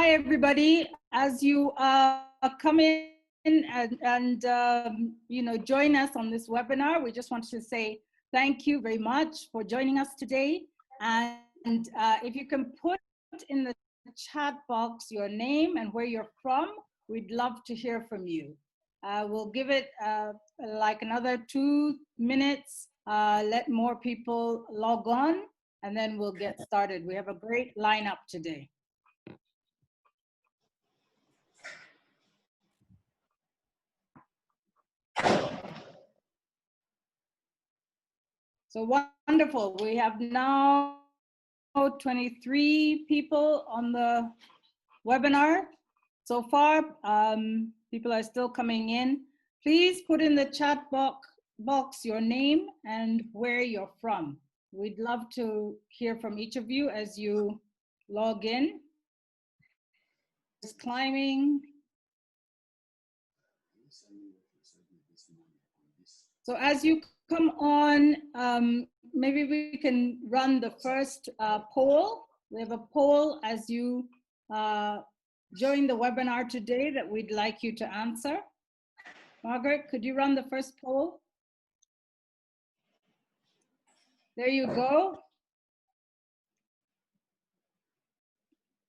Hi, everybody. As you come in and join us on this webinar, we just want to say thank you very much for joining us today. And if you can put in the chat box your name and where you're from, we'd love to hear from you. We'll give it like another 2 minutes, let more people log on, and then we'll get started. We have a great lineup today. So wonderful. We have now 23 people on the webinar so far. People are still coming in. Please put in the chat box your name and where you're from. We'd love to hear from each of you as you log in. Just climbing. So as you come on, maybe we can run the first poll. We have a poll as you join the webinar today that we'd like you to answer. Margaret, could you run the first poll? There you go.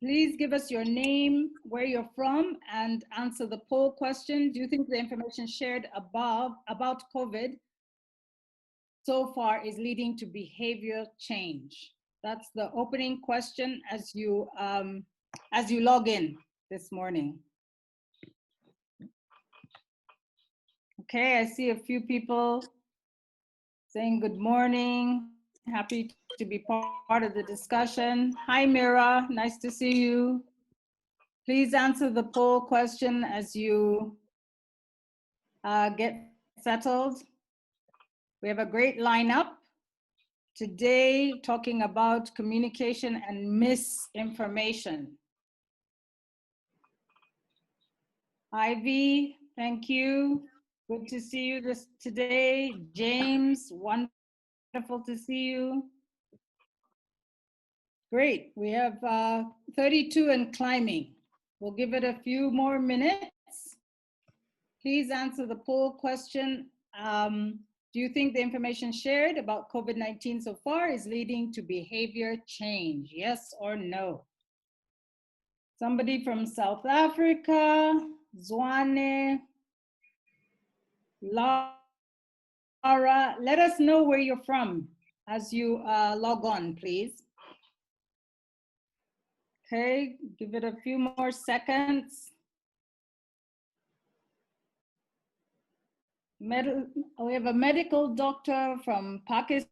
Please give us your name, where you're from, and answer the poll question. Do you think the information shared above about COVID so far is leading to behavior change? That's the opening question as you log in this morning. Okay, I see a few people saying good morning. Happy to be part of the discussion. Hi, Mira, nice to see you. Please answer the poll question as you get settled. We have a great lineup today talking about communication and misinformation. Ivy, thank you. Good to see you today. James, wonderful to see you. Great, we have 32 and climbing. We'll give it a few more minutes. Please answer the poll question. Do you think the information shared about COVID-19 so far is leading to behavior change? Yes or no? Somebody from South Africa, Zwane, Laura, let us know where you're from as you log on, please. Okay, give it a few more seconds. We have a medical doctor from Pakistan.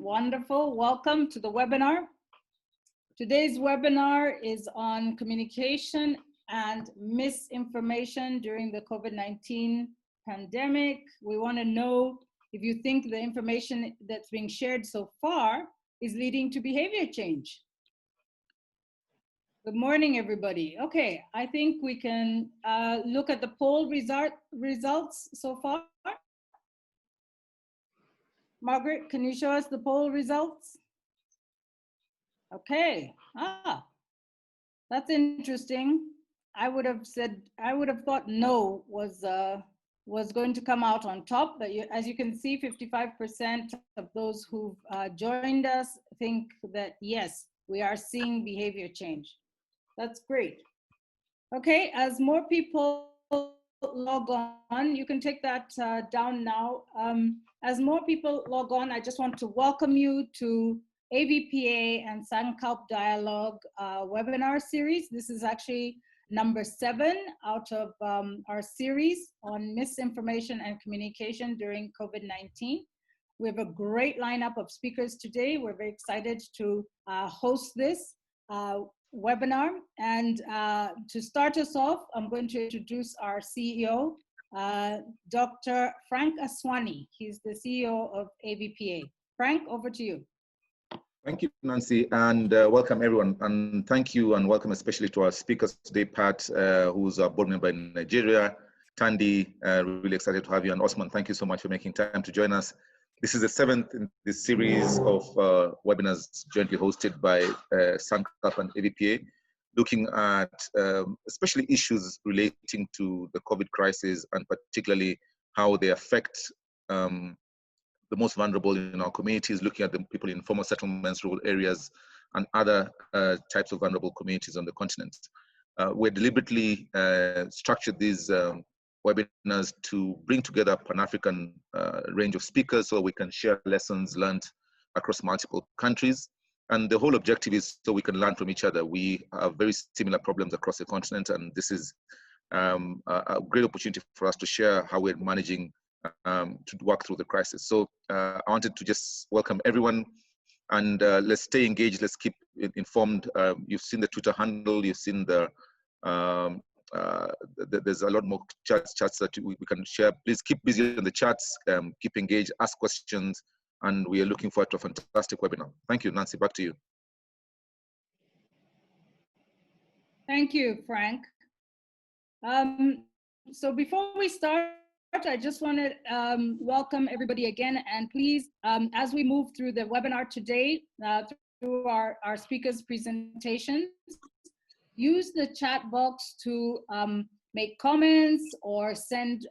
Wonderful, welcome to the webinar. Today's webinar is on communication and misinformation during the COVID-19 pandemic. We want to know if you think the information that's being shared so far is leading to behavior change. Good morning, everybody. Okay, I think we can look at the poll results so far. Margaret, can you show us the poll results? Okay, that's interesting. I would have thought no was going to come out on top, but as you can see, 55% of those who've joined us think that yes, we are seeing behavior change. That's great. Okay, as more people log on, you can take that down now. As more people log on, I just want to welcome you to AVPA and Sankalp Dialogue webinar series. This is actually number 7 out of our series on misinformation and communication during COVID-19. We have a great lineup of speakers today. We're very excited to host this webinar. And to start us off, I'm going to introduce our CEO, Dr. Frank Aswani. He's the CEO of AVPA. Frank, over to you. Thank you, Nancy, and welcome everyone. And thank you and welcome especially to our speakers today, Pat, who's a board member in Nigeria, Tandy, really excited to have you, and Osman, thank you so much for making time to join us. This is the 7th in this series of webinars jointly hosted by Sankalp and AVPA, looking at especially issues relating to the COVID crisis and particularly how they affect the most vulnerable in our communities, looking at the people in informal settlements, rural areas, and other types of vulnerable communities on the continent. We're deliberately structured these webinars to bring together a Pan-African range of speakers so we can share lessons learned across multiple countries. And the whole objective is so we can learn from each other. We have very similar problems across the continent, and this is a great opportunity for us to share how we're managing to work through the crisis. So I wanted to just welcome everyone, and let's stay engaged, let's keep informed. You've seen the Twitter handle, you've seen there's a lot more chats that we can share. Please keep busy on the chats, keep engaged, ask questions, and we are looking forward to a fantastic webinar. Thank you, Nancy, back to you. Thank you, Frank. So before we start, I just want to welcome everybody again, and please, as we move through the webinar today, through our speakers' presentations, use the chat box to make comments or send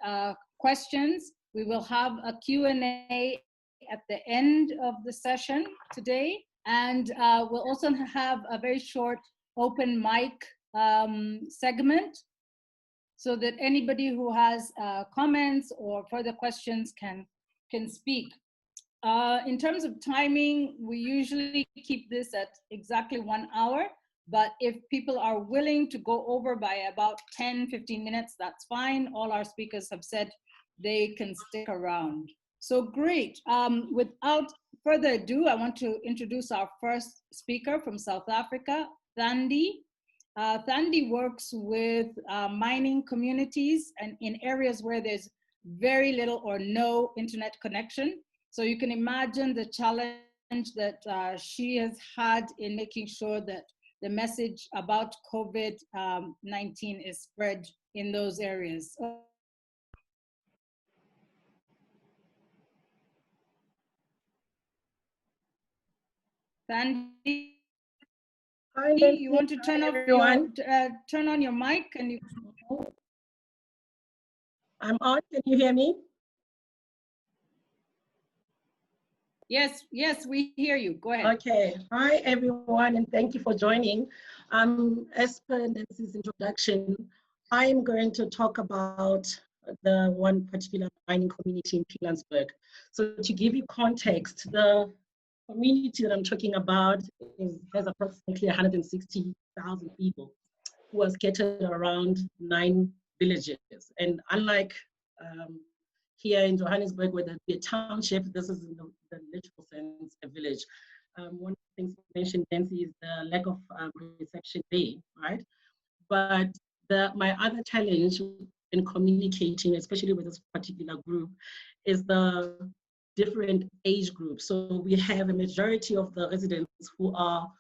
questions. We will have a Q&A at the end of the session today, and we'll also have a very short open mic segment, so that anybody who has comments or further questions can speak. In terms of timing, we usually keep this at exactly 1 hour, but if people are willing to go over by about 10-15 minutes, that's fine. All our speakers have said they can stick around. So great. Without further ado, I want to introduce our first speaker from South Africa, Thandi. Thandi works with mining communities and in areas where there's very little or no internet connection. So you can imagine the challenge that she has had in making sure that the message about COVID-19 is spread in those areas. Thandi? Hi, you want to turn off everyone. Turn on your mic? And you? I'm on. Can you hear me? Yes, we hear you. Go ahead. Okay. Hi, everyone, and thank you for joining. As per Nancy's introduction, I'm going to talk about the one particular mining community in Pilanesberg. So to give you context, the community that I'm talking about has approximately 160,000 people who are scattered around 9 villages. And unlike here in Johannesburg, where there's a township, this is in the literal sense a village. One of the things you mentioned, Nancy, is the lack of reception there, right? But my other challenge in communicating, especially with this particular group, is the different age groups. So we have a majority of the residents who are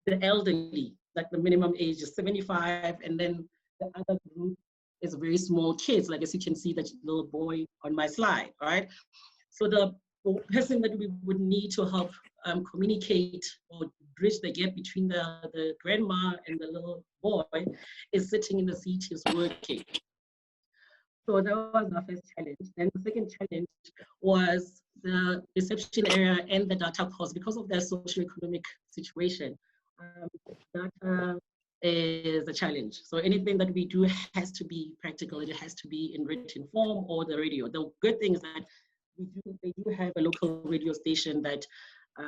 the elderly, like the minimum age is 75, and then the other group is very small kids, like as you can see that little boy on my slide, right? So the person that we would need to help communicate or bridge the gap between the grandma and the little boy is sitting in the seat, is working. So that was our first challenge. Then the second challenge was the reception area and the data cost. Because of their socioeconomic situation, data is a challenge. So anything that we do has to be practical. It has to be in written form or the radio. The good thing is that they do have a local radio station that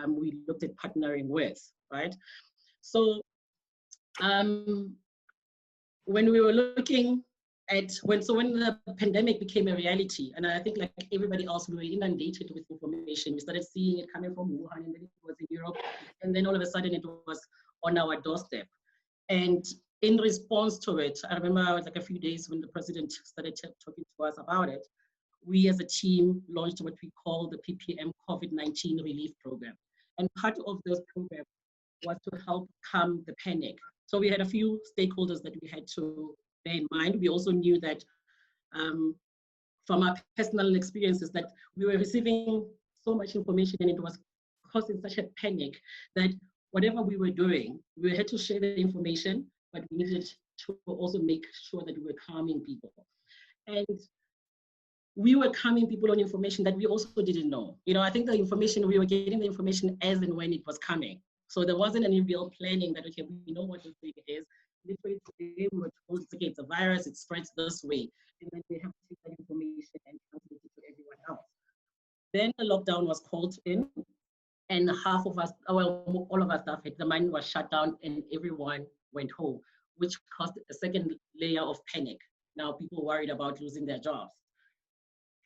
we looked at partnering with, right? So when we were looking at when the pandemic became a reality, and I think like everybody else, we were inundated with information. We started seeing it coming from Wuhan, and then it was in Europe, and then all of a sudden it was on our doorstep. And in response to it, I remember like a few days when the president started talking to us about it, we as a team launched what we call the PPM COVID-19 relief program. And part of those programs was to help calm the panic. So we had a few stakeholders that we had to bear in mind. We also knew that from our personal experiences that we were receiving so much information and it was causing such a panic that whatever we were doing, we had to share the information, but we needed to also make sure that we were calming people. And we were calming people on information that we also didn't know. You know, I think the information, we were getting the information as and when it was coming. So there wasn't any real planning that, okay, we know what this thing is. Literally today we were told, okay, it's a virus, it spreads this way. And then we have to take that information and translate it to everyone else. Then the lockdown was called in and half of us, well, all of our staff, the mine was shut down and everyone went home, which caused a second layer of panic. Now people worried about losing their jobs.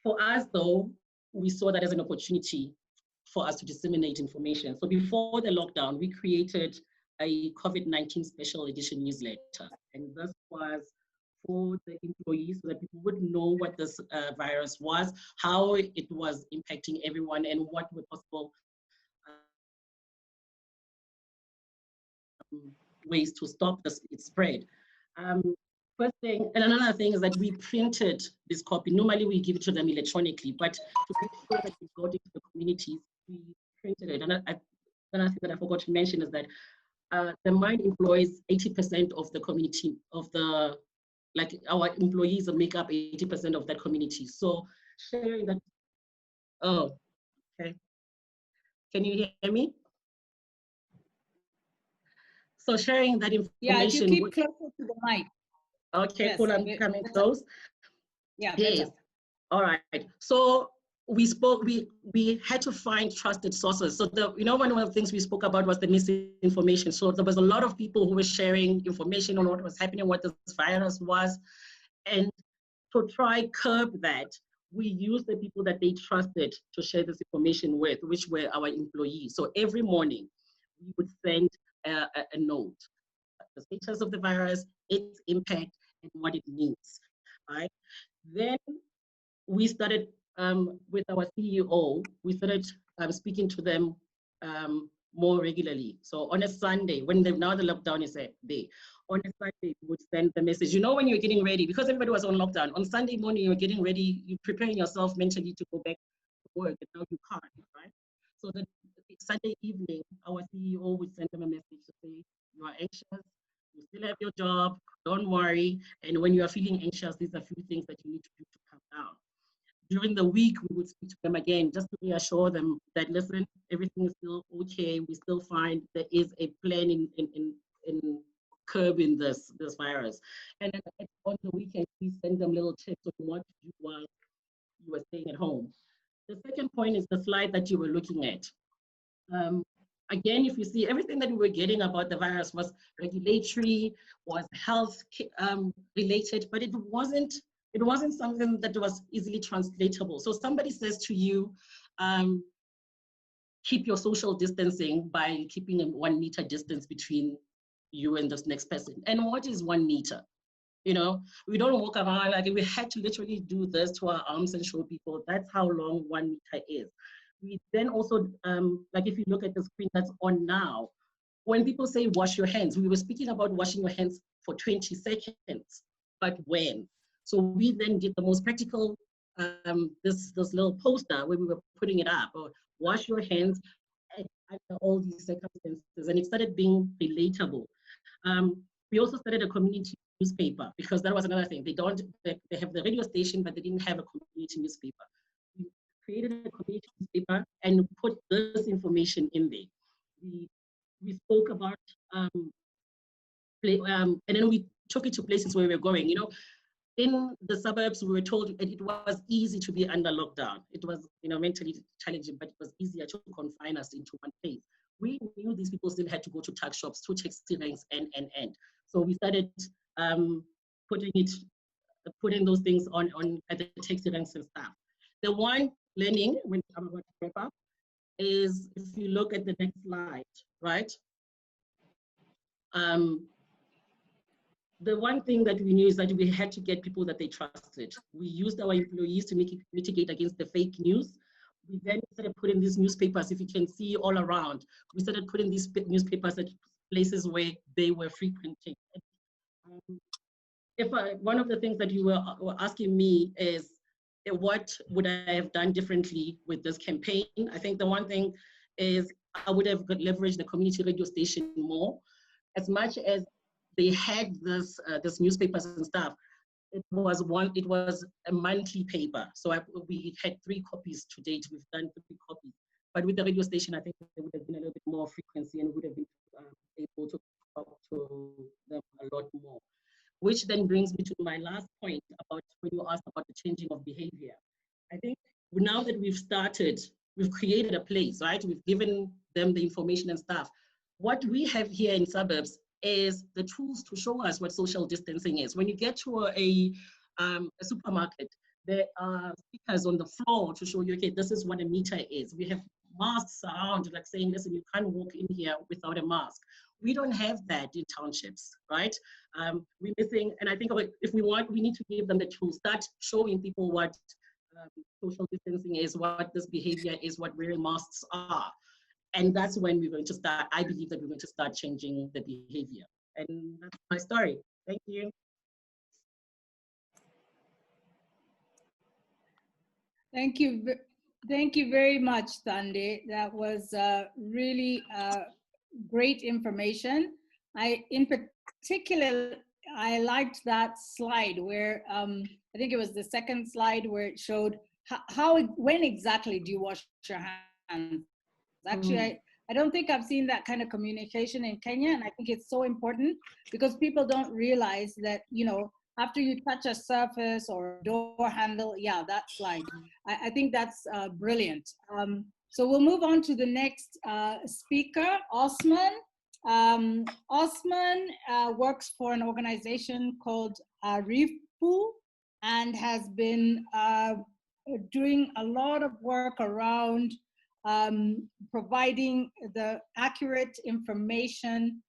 For us though, we saw that as an opportunity for us to disseminate information. So before the lockdown, we created a COVID-19 special edition newsletter. And this was for the employees so that people would know what this virus was, how it was impacting everyone, and what were possible ways to stop its spread. First thing, and another thing is that we printed this copy. Normally we give it to them electronically, but to make sure that it got into the communities, we printed it. And another thing that I forgot to mention is that the mine employs 80% of the community, of the, like our employees make up 80% of that community. So sharing that, oh, okay. Can you hear me? So sharing that information. Yeah, if you keep closer to the mic. Okay, Yes, cool, I'm coming close. Yeah, Yes, better. all right. So we spoke, we had to find trusted sources. So one of the things we spoke about was the misinformation. So there was a lot of people who were sharing information on what was happening, what this virus was. And to try curb that, we used the people that they trusted to share this information with, which were our employees. So every morning we would send a note, the status of the virus, its impact, and what it means, right? Then we started with our CEO, we started speaking to them more regularly. So on a Sunday, now the lockdown is a day, on a Sunday, we would send the message. You know, when you're getting ready, because everybody was on lockdown, on Sunday morning, you're getting ready, you're preparing yourself mentally to go back to work, and now you can't, right? So the Sunday evening, our CEO would send them a message to say, you are anxious, you still have your job, don't worry. And when you are feeling anxious, these are a few things that you need to do to calm down. During the week, we would speak to them again, just to reassure them that, listen, everything is still okay. We still find there is a plan in curbing this virus. And then on the weekend, we send them little tips of what to do while you were staying at home. The second point is the slide that you were looking at. Again, if you see, everything that we were getting about the virus was regulatory, was health related, but it wasn't something that was easily translatable. So somebody says to you, keep your social distancing by keeping a 1 meter distance between you and this next person. And what is 1 meter? You know, we don't walk around like we had to literally do this to our arms and show people that's how long 1 meter is. We then also, like if you look at the screen that's on now, when people say wash your hands, we were speaking about washing your hands for 20 seconds, but when? So we then did the most practical, this little poster where we were putting it up, or wash your hands under all these circumstances, and it started being relatable. We also started a community newspaper, because that was another thing. They have the radio station, but they didn't have a community newspaper. We created a community newspaper and put this information in there. We spoke about, and then we took it to places where we were going. You know, in the suburbs, we were told that it was easy to be under lockdown. It was, mentally challenging, but it was easier to confine us into one place. We knew these people still had to go to tuck shops, to taxi ranks, and. So we started putting those things on at the taxi ranks and stuff. The one learning, when I'm about to wrap up, is if you look at the next slide, right? The one thing that we knew is that we had to get people that they trusted. We used our employees to mitigate against the fake news. We then started putting these newspapers, if you can see all around, we started putting these newspapers at places where they were frequenting. One of the things that you were asking me is, what would I have done differently with this campaign? I think the one thing is I would have leveraged the community radio station more. As much as they had this newspapers and stuff, it was a monthly paper. So we had 3 copies to date. We've done 3 copies. But with the radio station, I think there would have been a little bit more frequency and would have been able to talk to them a lot more. Which then brings me to my last point about when you asked about the changing of behavior. I think now that we've created a place, right? We've given them the information and stuff. What we have here in suburbs is the tools to show us what social distancing is. When you get to a supermarket, there are stickers on the floor to show you, okay, this is what a meter is. We have masks around, like saying, listen, you can't walk in here without a mask. We don't have that in townships, right? We're missing, and I think if we want, we need to give them the tools, start showing people what social distancing is, what this behavior is, what wearing masks are. And that's when we're going to start, I believe that we're going to start changing the behavior. And that's my story. Thank you. Thank you. Thank you very much, Thande. That was really great information. In particular, I liked that slide where I think it was the second slide where it showed when exactly do you wash your hands? Actually, I don't think I've seen that kind of communication in Kenya, and I think it's so important because people don't realize that, you know, after you touch a surface or a door handle, yeah, that slide. I think that's brilliant. So we'll move on to the next speaker, Osman. Osman works for an organization called AVPA and has been doing a lot of work around providing the accurate information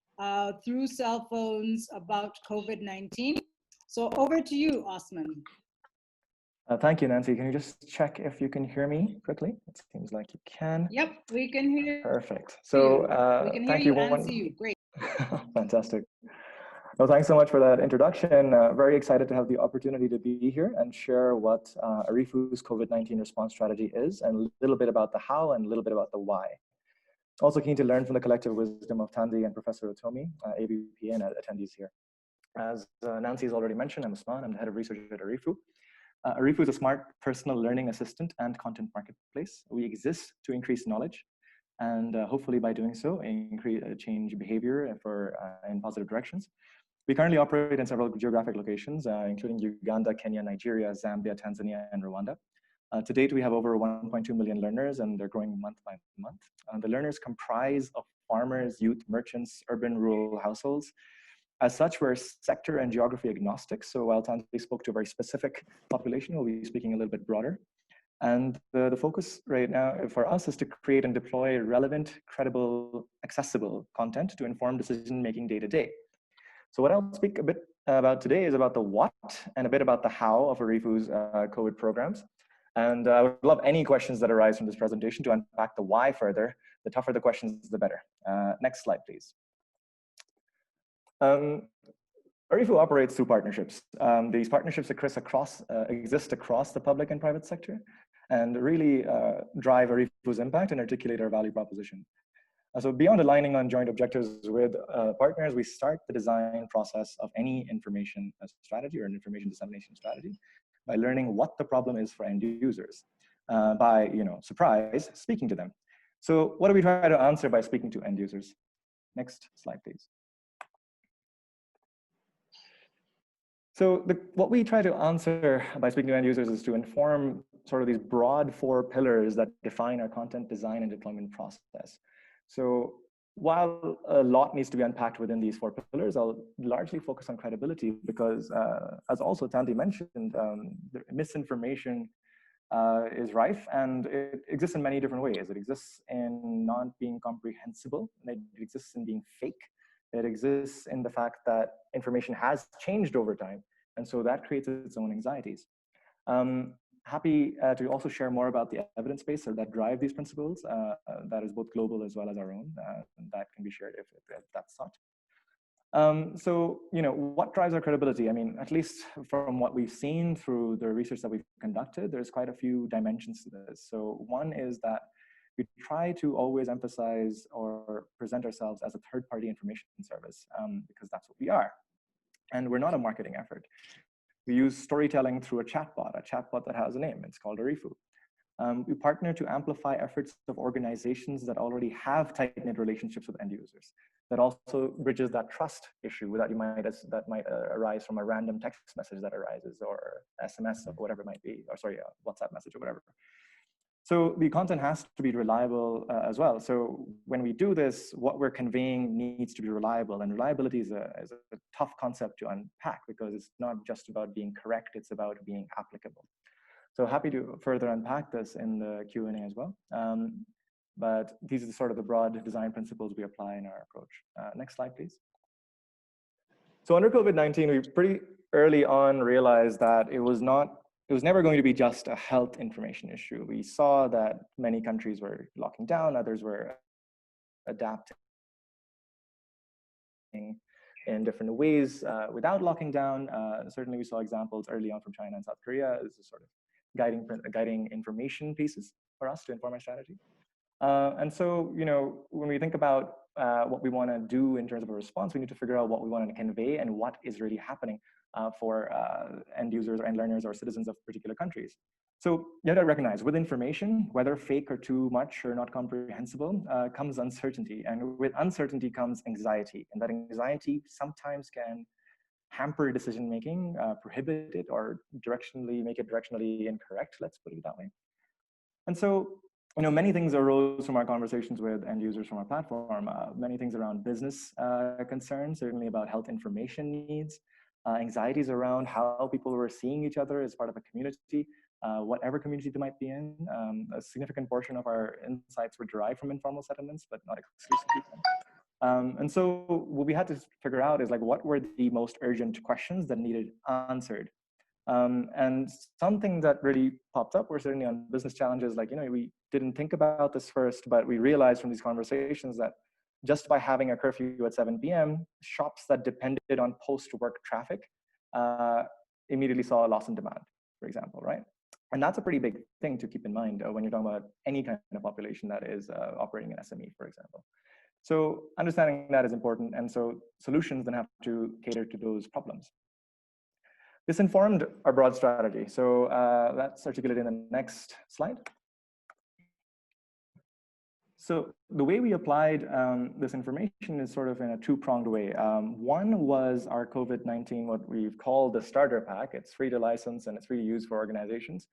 through cell phones about COVID-19. So over to you, Osman. Thank you, Nancy. Can you just check if you can hear me quickly? It seems like you can. Yep, we can hear. Perfect. So we can hear thank you and see you. Great. Fantastic. Well, thanks so much for that introduction. Very excited to have the opportunity to be here and share what AVPA's COVID-19 response strategy is, and a little bit about the how and a little bit about the why. Also keen to learn from the collective wisdom of Thande and Professor Otomi, AVPA and attendees here. As Nancy has already mentioned, I'm Osman. I'm the head of research at AVPA. AVPA is a smart personal learning assistant and content marketplace. We exist to increase knowledge, and hopefully by doing so, change behavior in positive directions. We currently operate in several geographic locations, including Uganda, Kenya, Nigeria, Zambia, Tanzania, and Rwanda. To date, we have over 1.2 million learners, and they're growing month by month. The learners comprise of farmers, youth, merchants, urban, rural households. As such, we're sector and geography agnostic. So while Thande spoke to a very specific population, we'll be speaking a little bit broader. And the focus right now for us is to create and deploy relevant, credible, accessible content to inform decision-making day to day. So what I'll speak a bit about today is about the what and a bit about the how of AVPA's COVID programs. And I would love any questions that arise from this presentation to unpack the why further. The tougher the questions, the better. Next slide, please. AVPA operates through partnerships. These partnerships exist across the public and private sector and really drive AVPA's impact and articulate our value proposition. So beyond aligning on joint objectives with partners, we start the design process of any information strategy or an information dissemination strategy by learning what the problem is for end users, by, surprise, speaking to them. So what do we try to answer by speaking to end users? Next slide, please. So what we try to answer by speaking to end users is to inform sort of these broad 4 pillars that define our content design and deployment process. So while a lot needs to be unpacked within these 4 pillars, I'll largely focus on credibility because, as also Thande mentioned, the misinformation is rife and it exists in many different ways. It exists in not being comprehensible, and it exists in being fake. It exists in the fact that information has changed over time, and so that creates its own anxieties. Happy to also share more about the evidence base that drive these principles. That is both global as well as our own, and that can be shared if that's sought. So, what drives our credibility? I mean, at least from what we've seen through the research that we've conducted, there's quite a few dimensions to this. So one is that we try to always emphasize or present ourselves as a third-party information service, because that's what we are. And we're not a marketing effort. We use storytelling through a chatbot that has a name. It's called Arifu. We partner to amplify efforts of organizations that already have tight-knit relationships with end users. That also bridges that trust issue that might arise from a random text message that arises, or SMS or whatever it might be, or sorry, a WhatsApp message or whatever. So the content has to be reliable as well. So when we do this, what we're conveying needs to be reliable, and reliability is a tough concept to unpack, because it's not just about being correct, it's about being applicable. So happy to further unpack this in the Q&A as well. But these are sort of the broad design principles we apply in our approach. Next slide, please. So under COVID-19, we pretty early on realized that it was never going to be just a health information issue. We saw that many countries were locking down, others were adapting in different ways without locking down. Certainly we saw examples early on from China and South Korea as a sort of guiding information pieces for us to inform our strategy. And so, when we think about what we want to do in terms of a response, we need to figure out what we want to convey and what is really happening for end users or end learners or citizens of particular countries. So you have to recognize, with information, whether fake or too much or not comprehensible, comes uncertainty. And with uncertainty comes anxiety. And that anxiety sometimes can hamper decision-making, prohibit it, or make it directionally incorrect, let's put it that way. And so, many things arose from our conversations with end users from our platform, many things around business concerns, certainly about health information needs, anxieties around how people were seeing each other as part of a community, whatever community they might be in. A significant portion of our insights were derived from informal settlements, but not exclusively. And so what we had to figure out is, like, what were the most urgent questions that needed answered? And something that really popped up were certainly on business challenges. Like, we didn't think about this first, but we realized from these conversations that just by having a curfew at 7 p.m., shops that depended on post-work traffic immediately saw a loss in demand, for example, right? And that's a pretty big thing to keep in mind when you're talking about any kind of population that is operating an SME, for example. So understanding that is important. And so solutions then have to cater to those problems. This informed our broad strategy. So that's articulated in the next slide. So the way we applied this information is sort of in a two-pronged way. One was our COVID-19, what we've called the starter pack. It's free to license and it's free to use for organizations.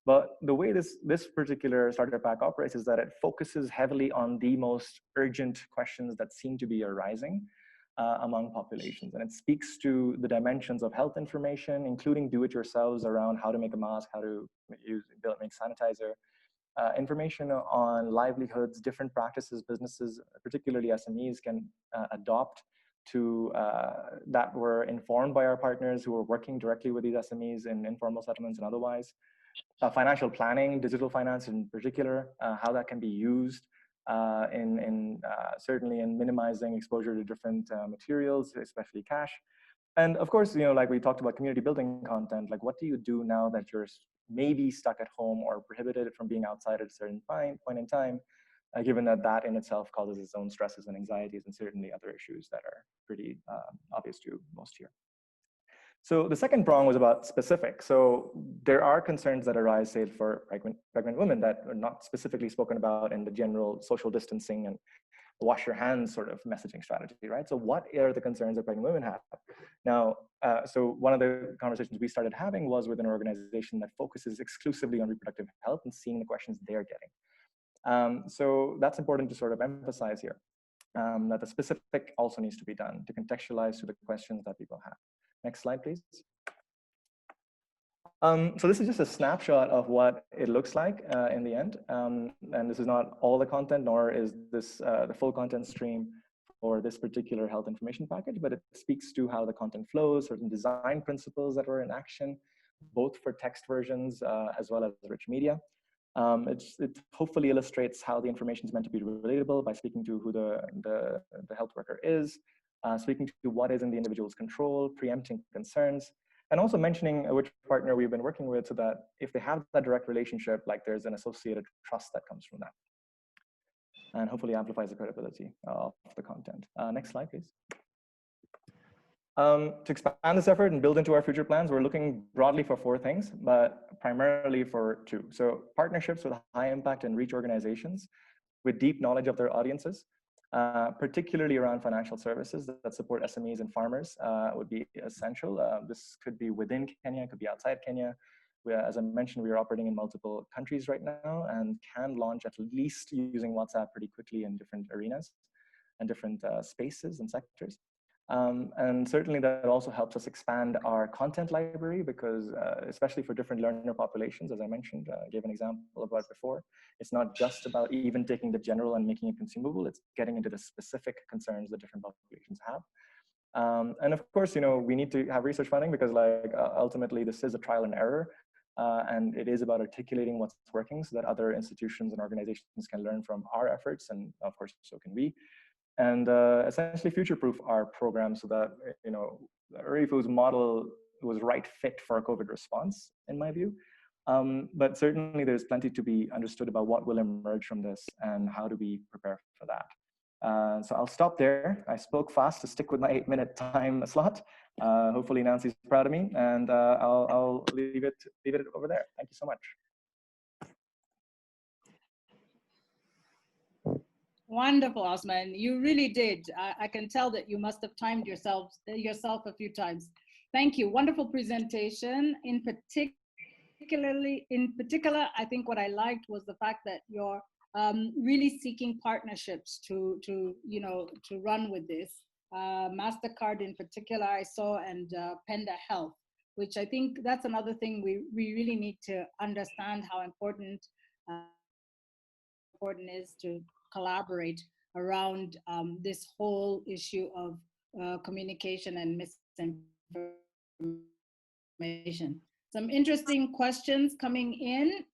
But the way this particular starter pack operates is that it focuses heavily on the most urgent questions that seem to be arising among populations. And it speaks to the dimensions of health information, including do-it-yourselves around how to make a mask, how to make sanitizer, information on livelihoods, different practices businesses, particularly SMEs, can adopt to that were informed by our partners who were working directly with these SMEs in informal settlements and otherwise. Financial planning, digital finance in particular, how that can be used certainly in minimizing exposure to different materials, especially cash. And of course, like we talked about community building content, like what do you do now that you're maybe stuck at home or prohibited from being outside at a certain point in time, given that in itself causes its own stresses and anxieties and certainly other issues that are pretty obvious to most here. So the second prong was about specific. So there are concerns that arise, say, for pregnant women that are not specifically spoken about in the general social distancing and wash your hands sort of messaging strategy, right? So what are the concerns that pregnant women have? Now, so one of the conversations we started having was with an organization that focuses exclusively on reproductive health and seeing the questions they're getting. So that's important to sort of emphasize here, that the specific also needs to be done to contextualize to the questions that people have. Next slide, please. So this is just a snapshot of what it looks like in the end. And this is not all the content, nor is this the full content stream for this particular health information package, but it speaks to how the content flows, certain design principles that were in action, both for text versions as well as rich media. It hopefully illustrates how the information is meant to be relatable by speaking to who the health worker is, speaking to what is in the individual's control, preempting concerns, and also mentioning which partner we've been working with so that if they have that direct relationship, like there's an associated trust that comes from that. And hopefully amplifies the credibility of the content. Next slide, please. To expand this effort and build into our future plans, we're looking broadly for 4 things, but primarily for 2. So partnerships with high impact and reach organizations with deep knowledge of their audiences, particularly around financial services that support SMEs and farmers would be essential. This could be within Kenya, it could be outside Kenya. As I mentioned, we are operating in multiple countries right now and can launch at least using WhatsApp pretty quickly in different arenas and different spaces and sectors. And certainly that also helps us expand our content library because especially for different learner populations, as I mentioned, I gave an example about before, it's not just about even taking the general and making it consumable, it's getting into the specific concerns that different populations have. And of course, we need to have research funding because ultimately this is a trial and error. And it is about articulating what's working so that other institutions and organizations can learn from our efforts, and of course, so can we. And essentially future-proof our program so that ARIFU's model was right fit for a COVID response, in my view. But certainly there's plenty to be understood about what will emerge from this and how do we prepare for that. So I'll stop there. I spoke fast to stick with my 8-minute time slot. Hopefully Nancy's proud of me, and I'll leave it over there. Thank you so much. Wonderful, Osman. You really did. I can tell that you must have timed yourself a few times. Thank you. Wonderful presentation. In particular, I think what I liked was the fact that you're really seeking partnerships to run with this. MasterCard in particular, I saw, and Penda Health, which I think that's another thing we really need to understand how important is to collaborate around this whole issue of communication and misinformation. Some interesting questions coming in.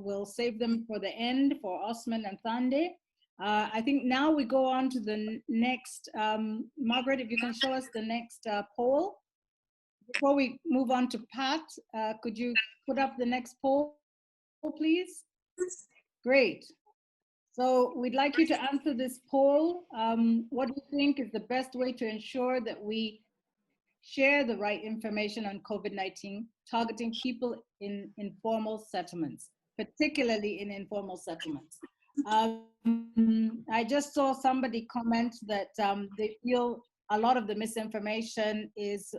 We'll save them for the end for Osman and Thande. I think now we go on to the next. Margaret, if you can show us the next poll. Before we move on to Pat, could you put up the next poll, please? Great. So we'd like you to answer this poll. What do you think is the best way to ensure that we share the right information on COVID-19, targeting people in informal settlements, particularly in informal settlements? I just saw somebody comment that they feel a lot of the misinformation is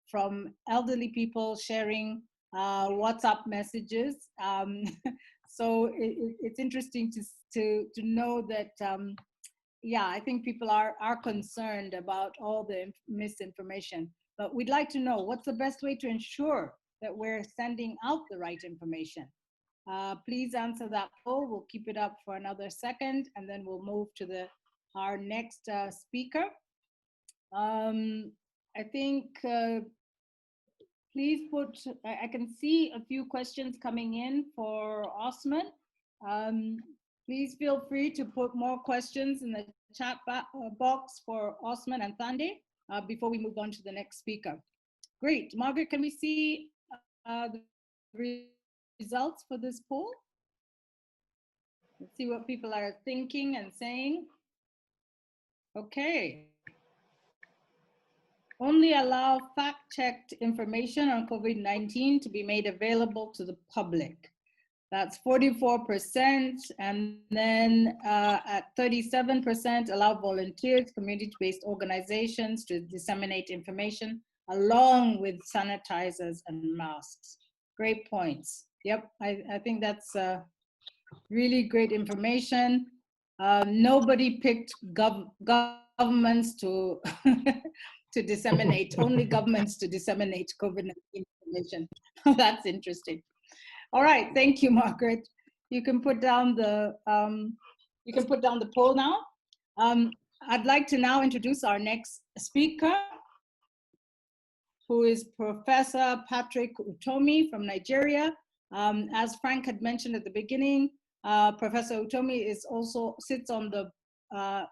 from elderly people sharing WhatsApp messages. So it's interesting to know that, yeah, I think people are concerned about all the misinformation, but we'd like to know what's the best way to ensure that we're sending out the right information. Please answer that poll. We'll keep it up for another second, and then we'll move to our next speaker. I think, please put, I can see a few questions coming in for Osman. Please feel free to put more questions in the chat box for Osman and Thande before we move on to the next speaker. Great. Margaret, can we see the results for this poll? Let's see what people are thinking and saying. Okay. Only allow fact-checked information on COVID-19 to be made available to the public. That's 44%, and then at 37%, allow volunteers, community-based organizations to disseminate information along with sanitizers and masks. Great points. Yep, I think that's really great information. Nobody picked governments to to disseminate, only governments to disseminate COVID-19 information. That's interesting. All right, thank you, Margaret. You can put down the poll now. I'd like to now introduce our next speaker, who is Professor Patrick Utomi from Nigeria. As Frank had mentioned at the beginning, Professor Utomi sits on the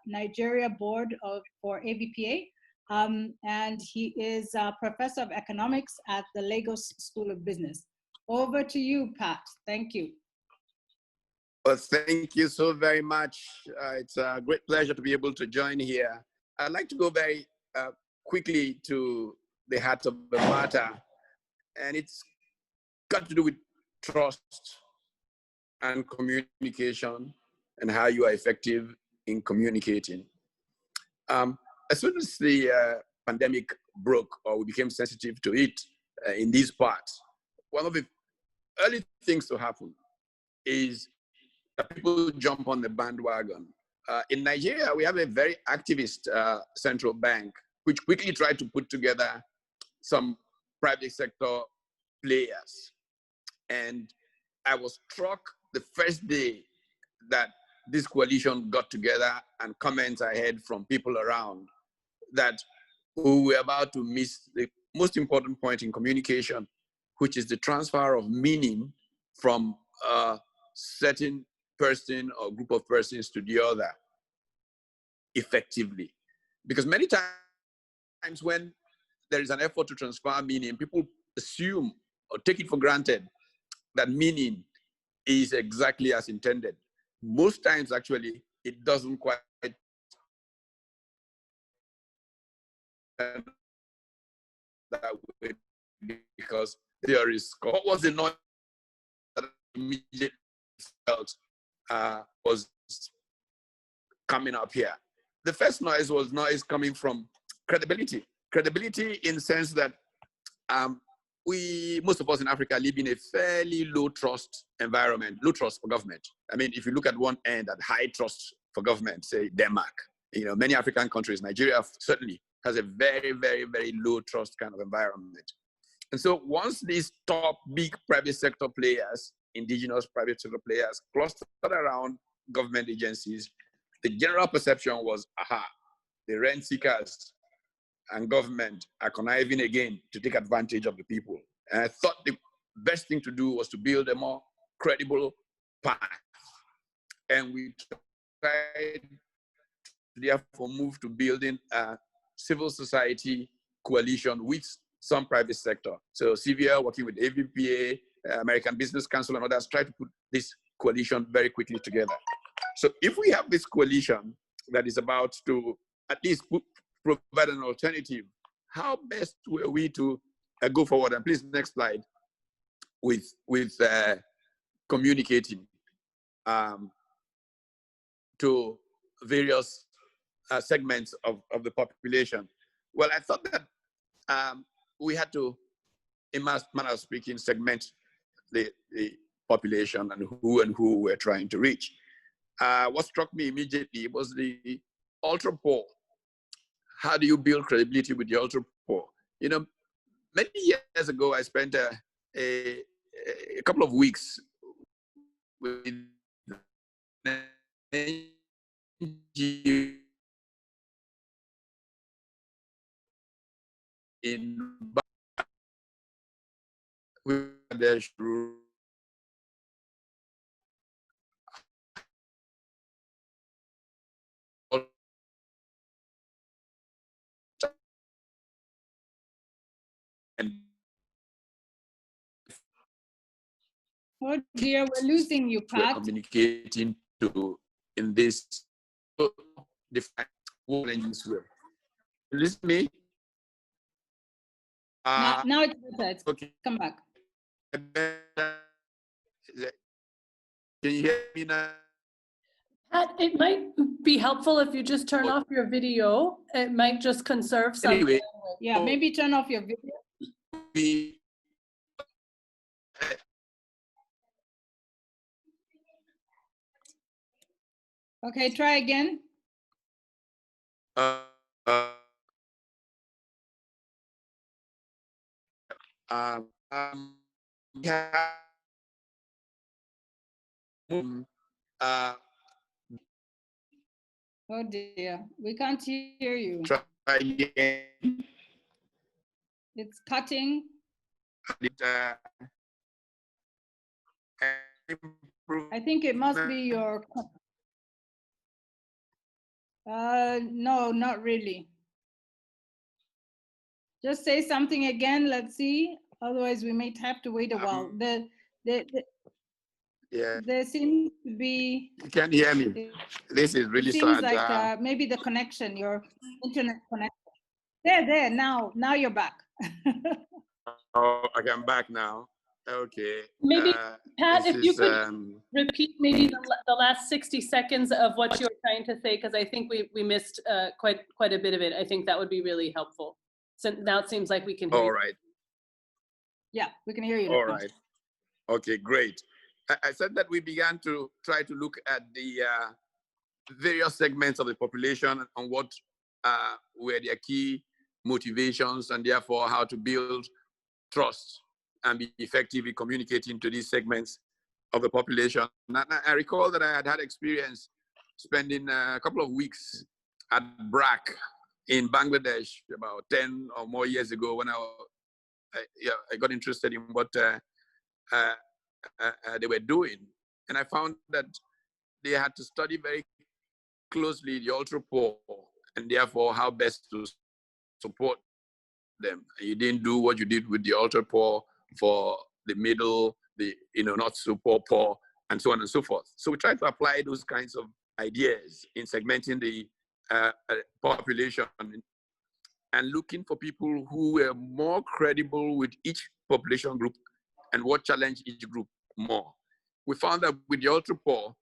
Nigeria board for AVPA, and he is a professor of economics at the Lagos School of Business. Over to you, Pat. Thank you. Well, thank you so very much. It's a great pleasure to be able to join here. I'd like to go very quickly to the heart of the matter, and it's got to do with trust and communication and how you are effective in communicating. As soon as the pandemic broke, or we became sensitive to it in these parts, one of the early things to happen is that people jump on the bandwagon. In Nigeria, we have a very activist central bank, which quickly tried to put together some private sector players. And I was struck the first day that this coalition got together, and comments I heard from people around that we were about to miss the most important point in communication, which is the transfer of meaning from a certain person or group of persons to the other effectively. Because many times when there is an effort to transfer meaning, people assume or take it for granted that meaning is exactly as intended. Most times, actually, it doesn't quite that way, because there is what was the noise that immediately felt was coming up here. The first noise was noise coming from credibility. Credibility in the sense that most of us in Africa live in a fairly low trust environment, low trust for government. I mean, if you look at one end at high trust for government, say Denmark, many African countries, Nigeria certainly has a very, very, very low trust kind of environment. And so once these top big private sector players, indigenous private sector players, clustered around government agencies, the general perception was, aha, the rent seekers and government are conniving again to take advantage of the people. And I thought the best thing to do was to build a more credible path. And we tried to therefore move to building a civil society coalition with some private sector. So CVL working with AVPA, American Business Council and others tried to put this coalition very quickly together. So if we have this coalition that is about to at least provide an alternative, how best were we to go forward? And please, next slide, with communicating to various segments of the population. Well, I thought that we had to, in manner of speaking, segment the population and who we're trying to reach. What struck me immediately was the ultra poor. How do you build credibility with the ultra poor? Many years ago, I spent a couple of weeks with an NGO in Bangladesh. Oh dear, we're losing you, We're Pat. communicating to in this different challenges. Listen to me. Now it's better. It's Okay. come back. Can you hear me now? Pat, it might be helpful if you just turn off your video. It might just conserve some. Anyway, Yeah, maybe turn off your video. we Okay, try again. Yeah. Oh dear, we can't hear you. Try again. It's cutting. I think it must be your. No, not really. Just say something again. Let's see. Otherwise, we might have to wait a while. Yeah, There seems to be. you can hear me. This is It really seems sad. like maybe the connection, your internet connection. There. Now you're back. Oh, okay, I'm back now. Okay. Maybe, Pat, this if you is, could repeat maybe the last 60 seconds of what you're trying to say, because I think we missed quite a bit of it. I think that would be really helpful. So now it seems like we can hear all you. right. Yeah, we can hear you All now. right. Okay, great. I said that we began to try to look at the various segments of the population and what were their key motivations, and therefore how to build trust and be effectively communicating to these segments of the population. And I recall that I had experience spending a couple of weeks at BRAC in Bangladesh about 10 or more years ago when I got interested in what they were doing. And I found that they had to study very closely the ultra poor and therefore how best to support them. You didn't do what you did with the ultra poor for the middle, the not so poor, and so on and so forth. So we try to apply those kinds of ideas in segmenting the population and looking for people who were more credible with each population group and what challenged each group more. We found that with the ultra poor,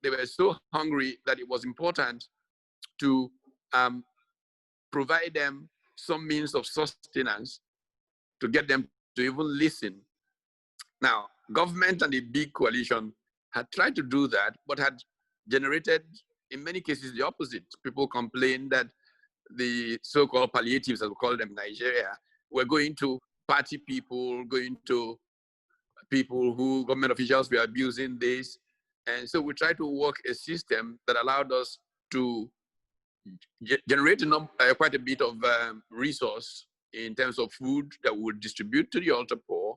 they were so hungry that it was important to provide them some means of sustenance to get them to even listen. Now, government and the big coalition had tried to do that, but had generated, in many cases, the opposite. People complained that the so-called palliatives, as we call them in Nigeria, were going to party people, going to people who government officials were abusing this. And so we tried to work a system that allowed us to generate quite a bit of resource in terms of food that we would distribute to the ultra poor.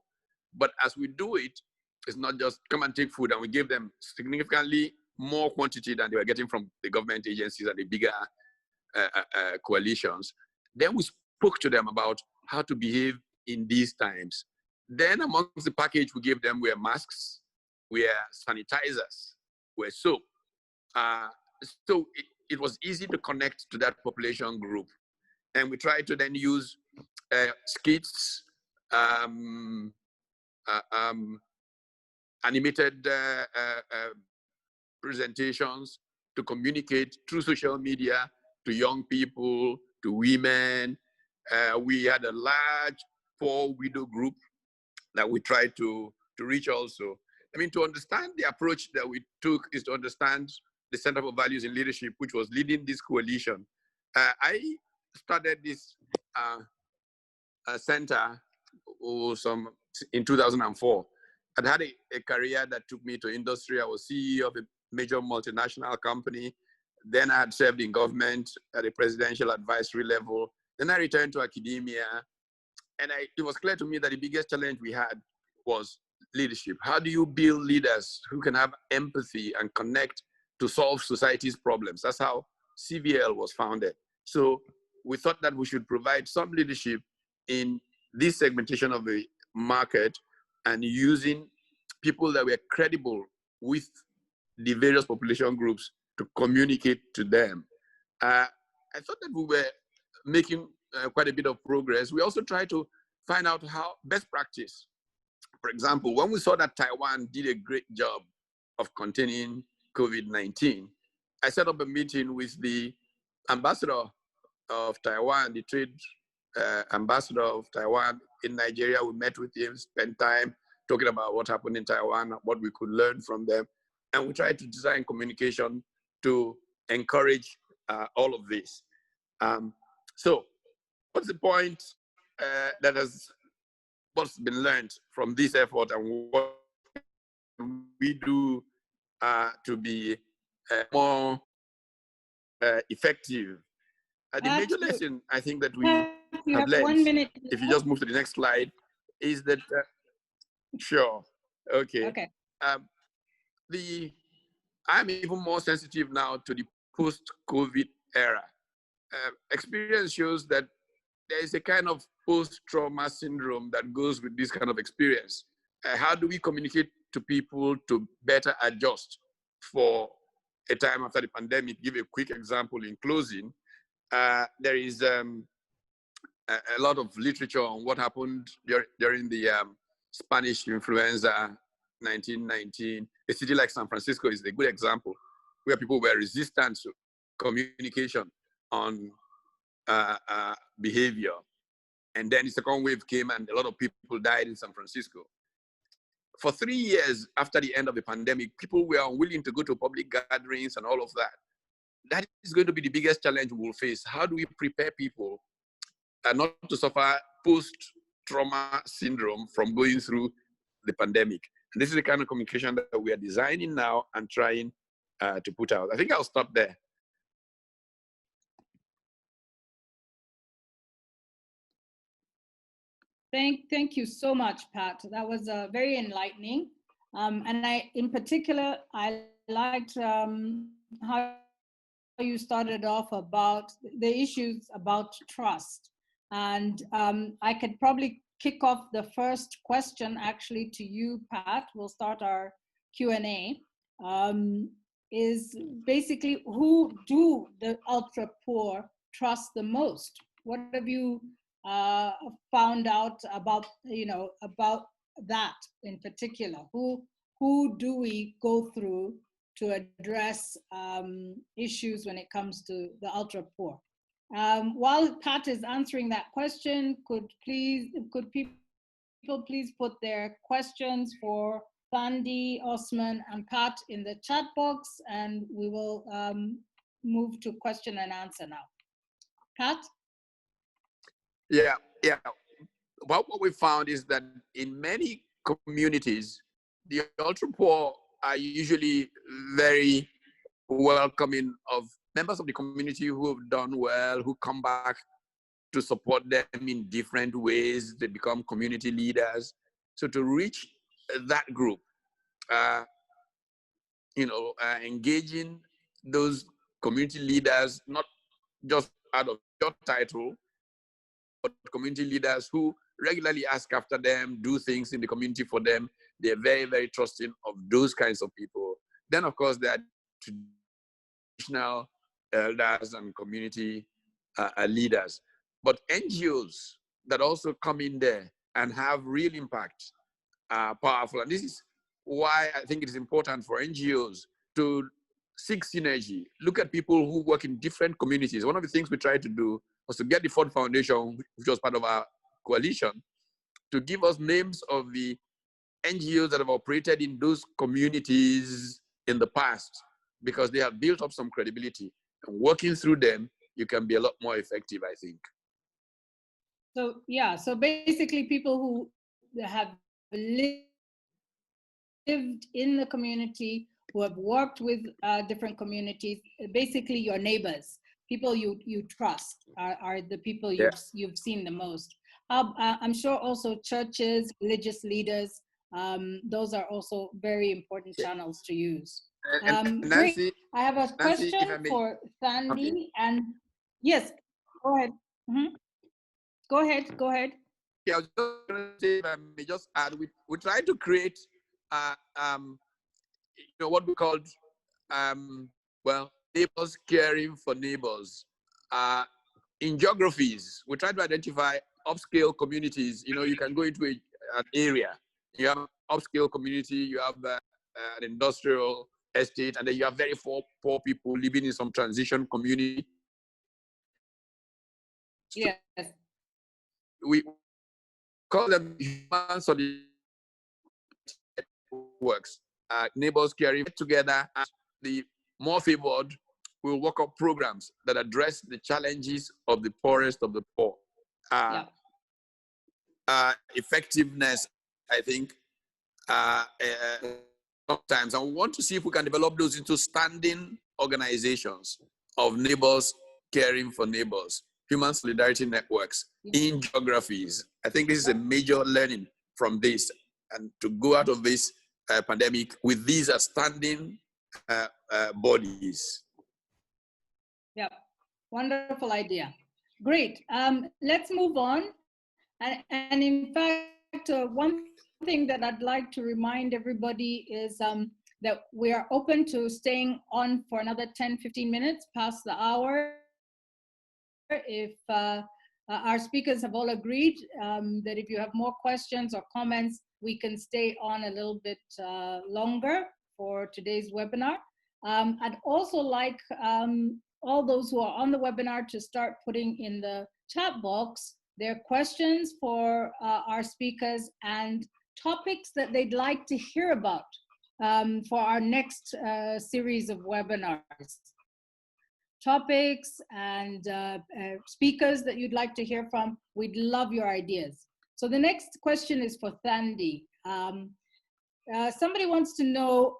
But as we do it, it's not just come and take food, and we give them significantly more quantity than they were getting from the government agencies and the bigger coalitions. Then we spoke to them about how to behave in these times. Then amongst the package we gave them were masks, were sanitizers, were soap. So it was easy to connect to that population group. And we tried to then use skits, animated presentations to communicate through social media to young people, to women. We had a large poor widow group that we tried to reach also. I mean, to understand the approach that we took is to understand the Center for Values in Leadership, which was leading this coalition. I started this center in 2004. I'd had a career that took me to industry. I was CEO of a major multinational company. Then I had served in government at a presidential advisory level. Then I returned to academia. And it was clear to me that the biggest challenge we had was leadership. How do you build leaders who can have empathy and connect to solve society's problems? That's how CVL was founded. So we thought that we should provide some leadership in this segmentation of the market and using people that were credible with the various population groups to communicate to them. I thought that we were making quite a bit of progress. We also tried to find out how best practice. For example, when we saw that Taiwan did a great job of containing COVID-19, I set up a meeting with the ambassador of Taiwan, the trade ambassador of Taiwan in Nigeria. We met with him, spent time talking about what happened in Taiwan, what we could learn from them. And we tried to design communication to encourage all of this. So what's the point what's been learned from this effort, and what we do to be more effective? The major lesson I think that we have learned, 1 minute. if you just move to the next slide, is that, sure, okay. I'm even more sensitive now to the post-COVID era. Experience shows that there is a kind of post-trauma syndrome that goes with this kind of experience. How do we communicate to people to better adjust for a time after the pandemic? Give a quick example in closing. There is a lot of literature on what happened during the Spanish influenza 1919. A city like San Francisco is a good example where people were resistant to communication on behavior. And then the second wave came and a lot of people died in San Francisco. For 3 years after the end of the pandemic, people were unwilling to go to public gatherings and all of that. That is going to be the biggest challenge we will face. How do we prepare people not to suffer post-trauma syndrome from going through the pandemic? And this is the kind of communication that we are designing now and trying to put out. I think I'll stop there. Thank you so much, Pat. That was very enlightening. And in particular, I liked how you started off about the issues about trust. And I could probably kick off the first question actually to you, Pat. We'll start our Q&A. Is basically, who do the ultra poor trust the most? What have you found out about, about that in particular? Who do we go through to address issues when it comes to the ultra poor? While Pat is answering that question, could people please put their questions for Thandi, Osman, and Pat in the chat box, and we will move to question and answer now. Pat? Yeah. What we found is that in many communities, the ultra poor are usually very welcoming of members of the community who have done well, who come back to support them in different ways. They become community leaders. So to reach that group, engaging those community leaders, not just out of your title, but community leaders who regularly ask after them, do things in the community for them. They're very, very trusting of those kinds of people. Then, of course, there are traditional elders and community leaders. But NGOs that also come in there and have real impact are powerful. And this is why I think it is important for NGOs to seek synergy, look at people who work in different communities. One of the things we tried to do was to get the Ford Foundation, which was part of our coalition, to give us names of the NGOs that have operated in those communities in the past, because they have built up some credibility. And working through them, you can be a lot more effective, I think. So, yeah, so basically people who have lived in the community, who have worked with different communities, basically your neighbors, people you trust are the people you've seen the most. I'm sure also churches, religious leaders, those are also very important channels to use. Nancy, I have a question for Thandi, okay. And yes, go ahead. Mm-hmm. Go ahead. Yeah, I was just going to say, if I may just add, we try to create, what we called, neighbors caring for neighbors. In geographies, we try to identify upscale communities. You can go into an area, you have upscale community, you have an industrial estate, and then you have very poor people living in some transition community. Yes. We call them human solidarity networks. Neighbors caring together, and the more favored will work up programs that address the challenges of the poorest of the poor. Effectiveness, I think, sometimes, and we want to see if we can develop those into standing organizations of neighbors caring for neighbors, human solidarity networks in geographies. I think this is a major learning from this, and to go out of this pandemic with these as standing bodies. Yeah, wonderful idea. Great. Let's move on. And in fact, one thing that I'd like to remind everybody is that we are open to staying on for another 10, 15 minutes past the hour. If our speakers have all agreed that if you have more questions or comments, we can stay on a little bit longer for today's webinar. I'd also like all those who are on the webinar to start putting in the chat box their questions for our speakers and topics that they'd like to hear about for our next series of webinars. Topics and speakers that you'd like to hear from, we'd love your ideas. So the next question is for Thandi. Somebody wants to know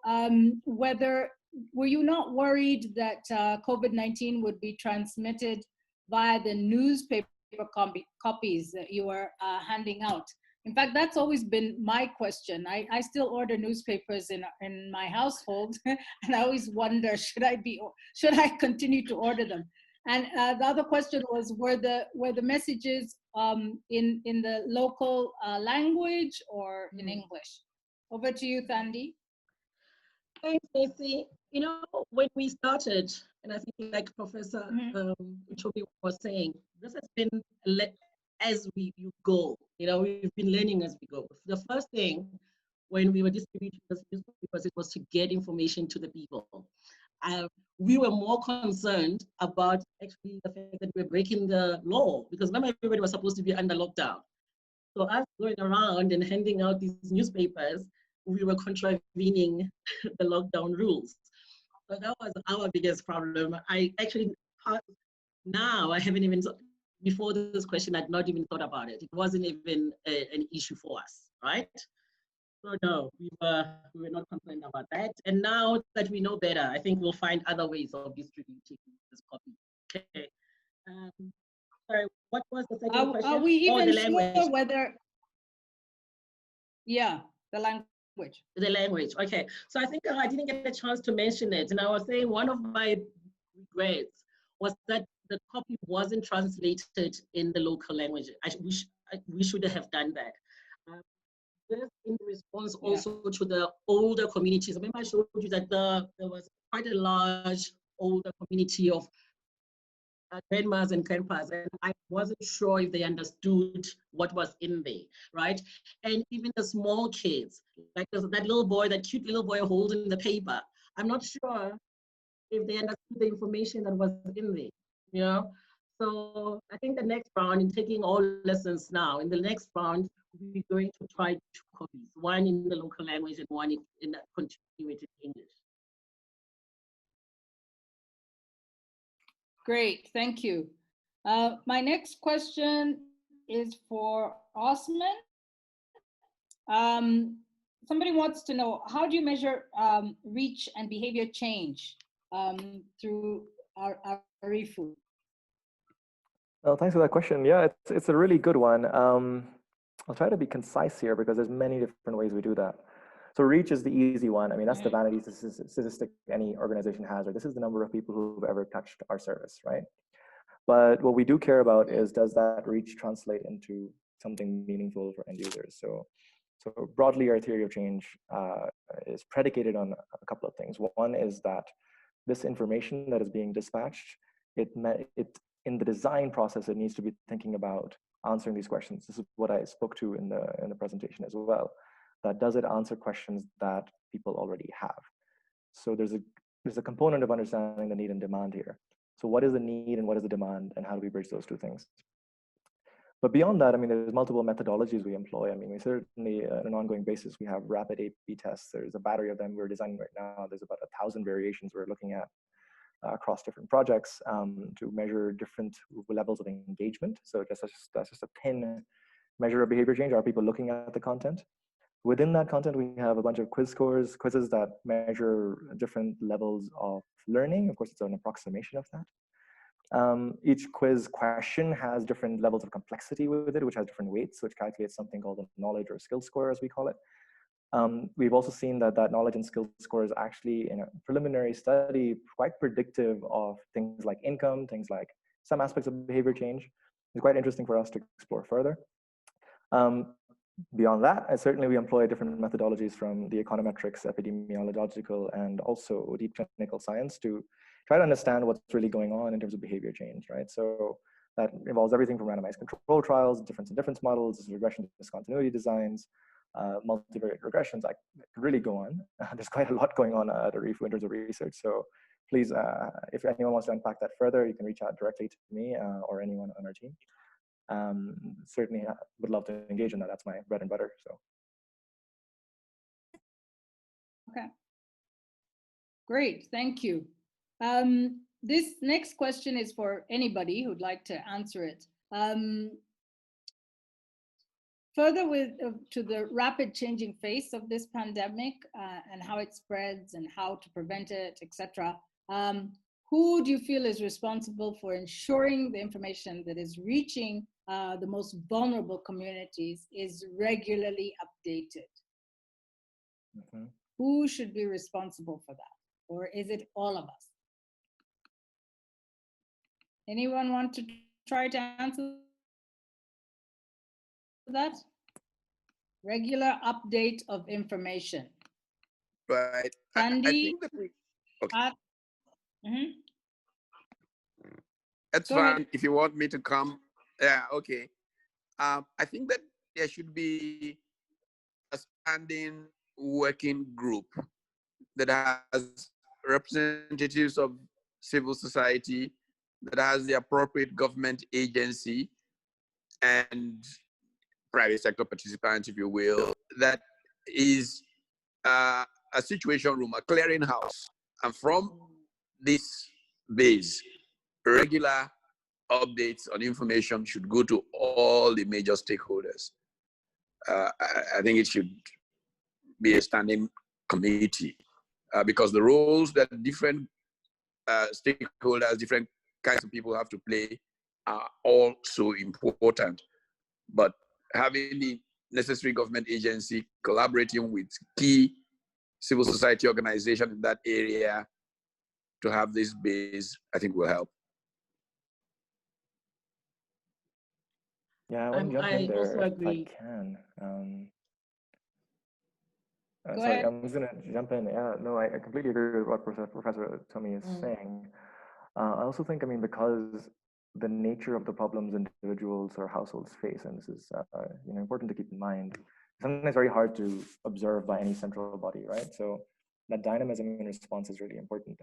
were you not worried that COVID-19 would be transmitted via the newspaper copies that you were handing out? In fact, that's always been my question. I still order newspapers in my household, and I always wonder, should I continue to order them? And the other question was, were the messages in the local language or in English? Over to you, Thandi. Thanks, Nancy. You know, when we started, and I think like Professor Toby was saying, this has been as you go. You know, we've been learning as we go. The first thing when we were distributing those newspapers, it was to get information to the people. We were more concerned about actually the fact that we were breaking the law, because remember, everybody was supposed to be under lockdown. So us going around and handing out these newspapers, we were contravening the lockdown rules. So that was our biggest problem. I actually, now I haven't even, before this question, I'd not even thought about it. It wasn't even an issue for us, right? So no, we were not concerned about that. And now that we know better, I think we'll find other ways of distributing this copy. Okay. Sorry, what was the second question? Are we even the language. sure whether, yeah, the language. The language, okay. So I think I didn't get a chance to mention it. And I was saying one of my regrets was that the copy wasn't translated in the local language. We should have done that. This in response also to the older communities. Remember I showed you that there was quite a large older community of grandmas and grandpas, and I wasn't sure if they understood what was in there, right? And even the small kids, like that little boy, that cute little boy holding the paper, I'm not sure if they understood the information that was in there, you know? So I think the next round, in taking all lessons now, in the next round, we're going to try 2 copies, one in the local language and one in continuated English. Great, thank you. My next question is for Osman. Somebody wants to know, how do you measure reach and behavior change through our AVPA? Well, thanks for that question. Yeah, it's a really good one. I'll try to be concise here because there's many different ways we do that. So reach is the easy one. I mean, that's the vanity statistic any organization has, or this is the number of people who've ever touched our service, right? But what we do care about is, does that reach translate into something meaningful for end users? So broadly, our theory of change is predicated on a couple of things. One is that this information that is being dispatched, in the design process, it needs to be thinking about answering these questions. This is what I spoke to in the presentation as well. That does it answer questions that people already have? So there's a component of understanding the need and demand here. So what is the need and what is the demand, and how do we bridge those two things? But beyond that, I mean, there's multiple methodologies we employ. I mean, we certainly, on an ongoing basis, we have rapid A/B tests. There's a battery of them we're designing right now. There's about 1,000 variations we're looking at across different projects to measure different levels of engagement. So that's just a thin measure of behavior change. Are people looking at the content? Within that content, we have a bunch of quizzes that measure different levels of learning. Of course, it's an approximation of that. Each quiz question has different levels of complexity with it, which has different weights, which calculates something called a knowledge or skill score, as we call it. We've also seen that knowledge and skill score is actually, in a preliminary study, quite predictive of things like income, things like some aspects of behavior change. It's quite interesting for us to explore further. Beyond that, certainly we employ different methodologies from the econometrics, epidemiological, and also deep clinical science to try to understand what's really going on in terms of behavior change, right? So that involves everything from randomized control trials, difference in difference models, regression discontinuity designs, multivariate regressions. I could really go on. There's quite a lot going on at ARIFU in terms of research. So please, if anyone wants to unpack that further, you can reach out directly to me or anyone on our team. Certainly would love to engage in that. That's my bread and butter. So. Okay. Great, thank you. This next question is for anybody who'd like to answer it. Further to the rapid changing face of this pandemic and how it spreads and how to prevent it, etc. Who do you feel is responsible for ensuring the information that is reaching the most vulnerable communities is regularly updated? Mm-hmm. Who should be responsible for that? Or is it all of us? Anyone want to try to answer that? Regular update of information. Right. Sandy? I think that okay. That's Go fine ahead. if you want me to come. Yeah, okay. I think that there should be a standing working group that has representatives of civil society, that has the appropriate government agency and private sector participants, if you will, that is a situation room, a clearinghouse. And from this base, regular updates on information should go to all the major stakeholders. I think it should be a standing committee because the roles that different stakeholders, different kinds of people have to play are all so important. But having the necessary government agency collaborating with key civil society organizations in that area to have this base, I think will help. Yeah, I want to jump in there also agree. if I can. Go Sorry, ahead. I'm just going to jump in. Yeah, no, I completely agree with what Professor Tommy is saying. I also think, I mean, because the nature of the problems individuals or households face, and this is important to keep in mind, sometimes very hard to observe by any central body, right? So that dynamism in response is really important.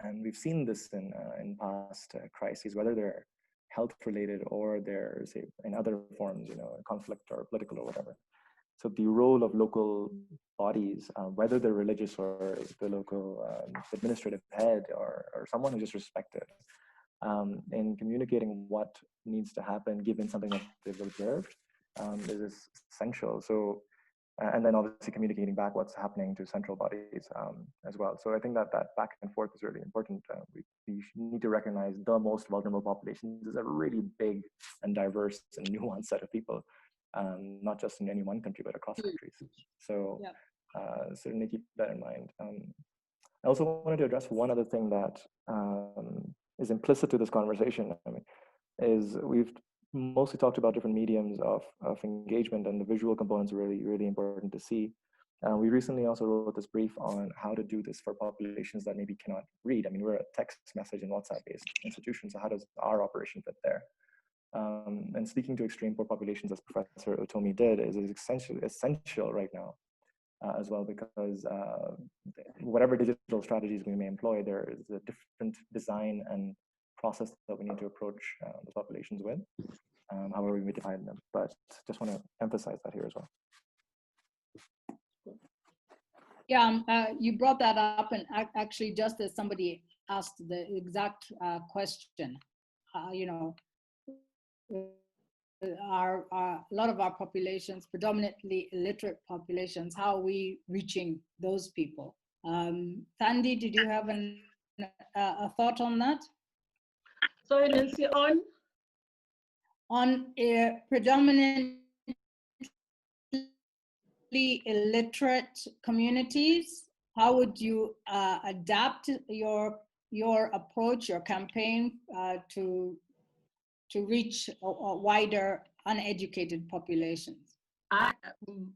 And we've seen this in past crises, whether they're health-related or they're, say, in other forms, conflict or political or whatever. So the role of local bodies, whether they're religious or the local administrative head or someone who's just respected, in communicating what needs to happen given something that they've observed is essential. So, and then obviously communicating back what's happening to central bodies as well. So I think that back and forth is really important. We need to recognize the most vulnerable populations is a really big and diverse and nuanced set of people. Not just in any one country, but across countries. So certainly keep that in mind. I also wanted to address one other thing that is implicit to this conversation. Is we've mostly talked about different mediums of engagement, and the visual components are really, really important to see. We recently also wrote this brief on how to do this for populations that maybe cannot read. I mean, we're a text message and WhatsApp-based institution, so how does our operation fit there? And speaking to extreme poor populations, as Professor Otomi did, is essential right now as well, because whatever digital strategies we may employ, there is a different design and process that we need to approach the populations with, however we may define them. But just want to emphasize that here as well. Yeah, you brought that up, and actually, just as somebody asked the exact question, a lot of our populations, predominantly illiterate populations, how are we reaching those people? Sandy, did you have a thought on that? Sorry, Nancy, on predominantly illiterate communities, how would you adapt your your approach, your campaign to reach a wider uneducated populations?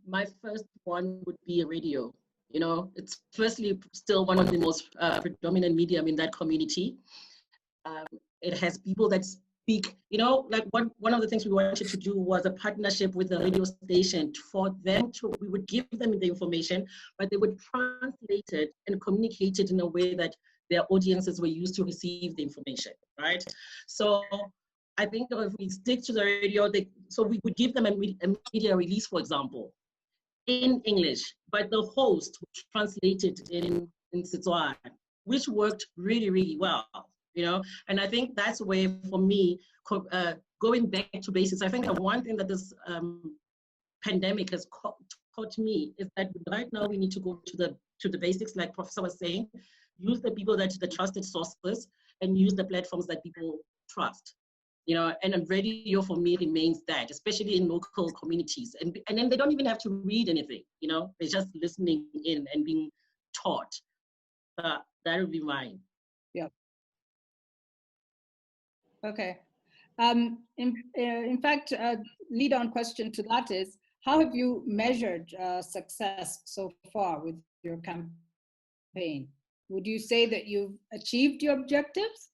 My first one would be radio. You know, it's firstly still one of the most predominant medium in that community. It has people that speak, you know, like one of the things we wanted to do was a partnership with the radio station for them to, we would give them the information, but they would translate it and communicate it in a way that their audiences were used to receive the information, right? So I think if we stick to the radio, so we would give them a media release, for example, in English, but the host would translate it in Setswana, which worked really, really well, you know? And I think that's where, for me, going back to basics, I think the one thing that this pandemic has taught me is that right now we need to go to the basics, like Professor was saying, use the people that the trusted sources and use the platforms that people trust. You know, and radio for me remains that, especially in local communities. And then they don't even have to read anything, you know, they're just listening in and being taught. That would be mine. Yeah. Okay. In fact, lead on question to that is, how have you measured success so far with your campaign? Would you say that you've achieved your objectives?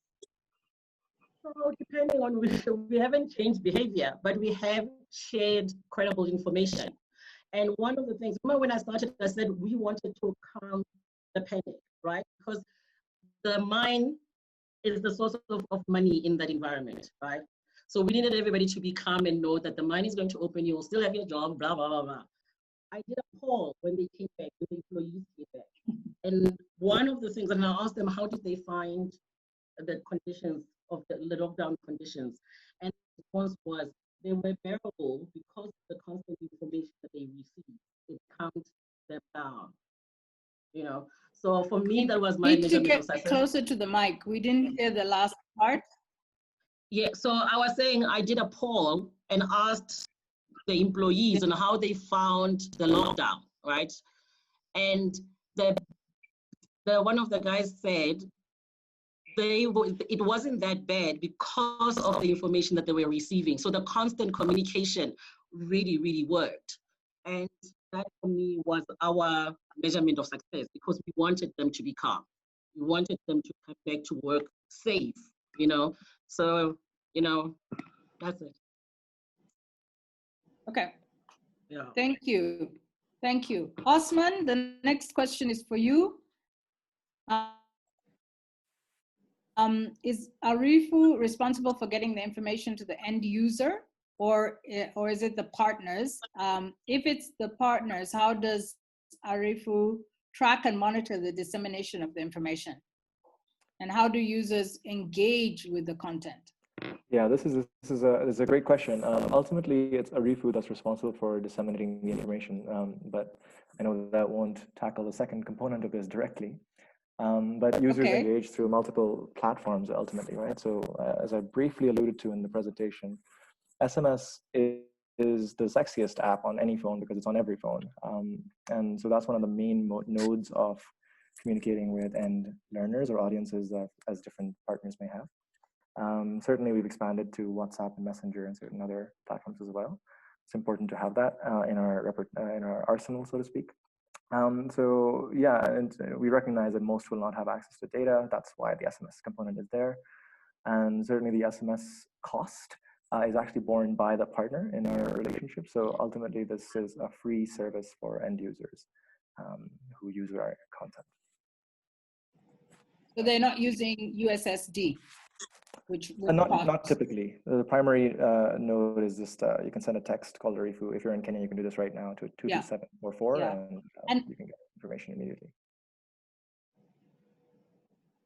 So depending on, we haven't changed behavior, but we have shared credible information. And one of the things, remember when I started, I said we wanted to calm the panic, right? Because the mine is the source of money in that environment, right? So we needed everybody to be calm and know that the mine is going to open, you'll still have your job, blah, blah, blah, blah. I did a poll when they came back, when the employees came back. And one of the things, and I asked them, how did they find the conditions of the lockdown conditions? And the response was, they were bearable because of the constant information that they received. It calmed them down, you know? So for me, that was my measurement of success. Get closer to the mic. We didn't hear the last part. Yeah, so I was saying I did a poll and asked the employees on how they found the lockdown, right? And the one of the guys said it wasn't that bad because of the information that they were receiving. So the constant communication really, really worked. And that for me was our measurement of success, because we wanted them to be calm. We wanted them to come back to work safe, you know? So, you know, that's it. Okay. Yeah. Thank you. Thank you. Osman, the next question is for you. Is Arifu responsible for getting the information to the end user, or is it the partners? If it's the partners, how does Arifu track and monitor the dissemination of the information? And how do users engage with the content? Yeah, this is a great question. Ultimately, it's Arifu that's responsible for disseminating the information, but I know that won't tackle the second component of this directly. But users engage through multiple platforms ultimately, right? So as I briefly alluded to in the presentation, SMS is the sexiest app on any phone because it's on every phone. And so that's one of the main nodes of communicating with end learners or audiences that as different partners may have. Certainly we've expanded to WhatsApp and Messenger and certain other platforms as well. It's important to have that in our arsenal, so to speak. So yeah, and we recognize that most will not have access to data. That's why the SMS component is there. And certainly the SMS cost is actually borne by the partner in our relationship. So ultimately this is a free service for end users who use our content. So they're not using USSD? Which not typically. The primary node is just you can send a text called Arifu. If you're in Kenya, you can do this right now to 22744 and you can get information immediately.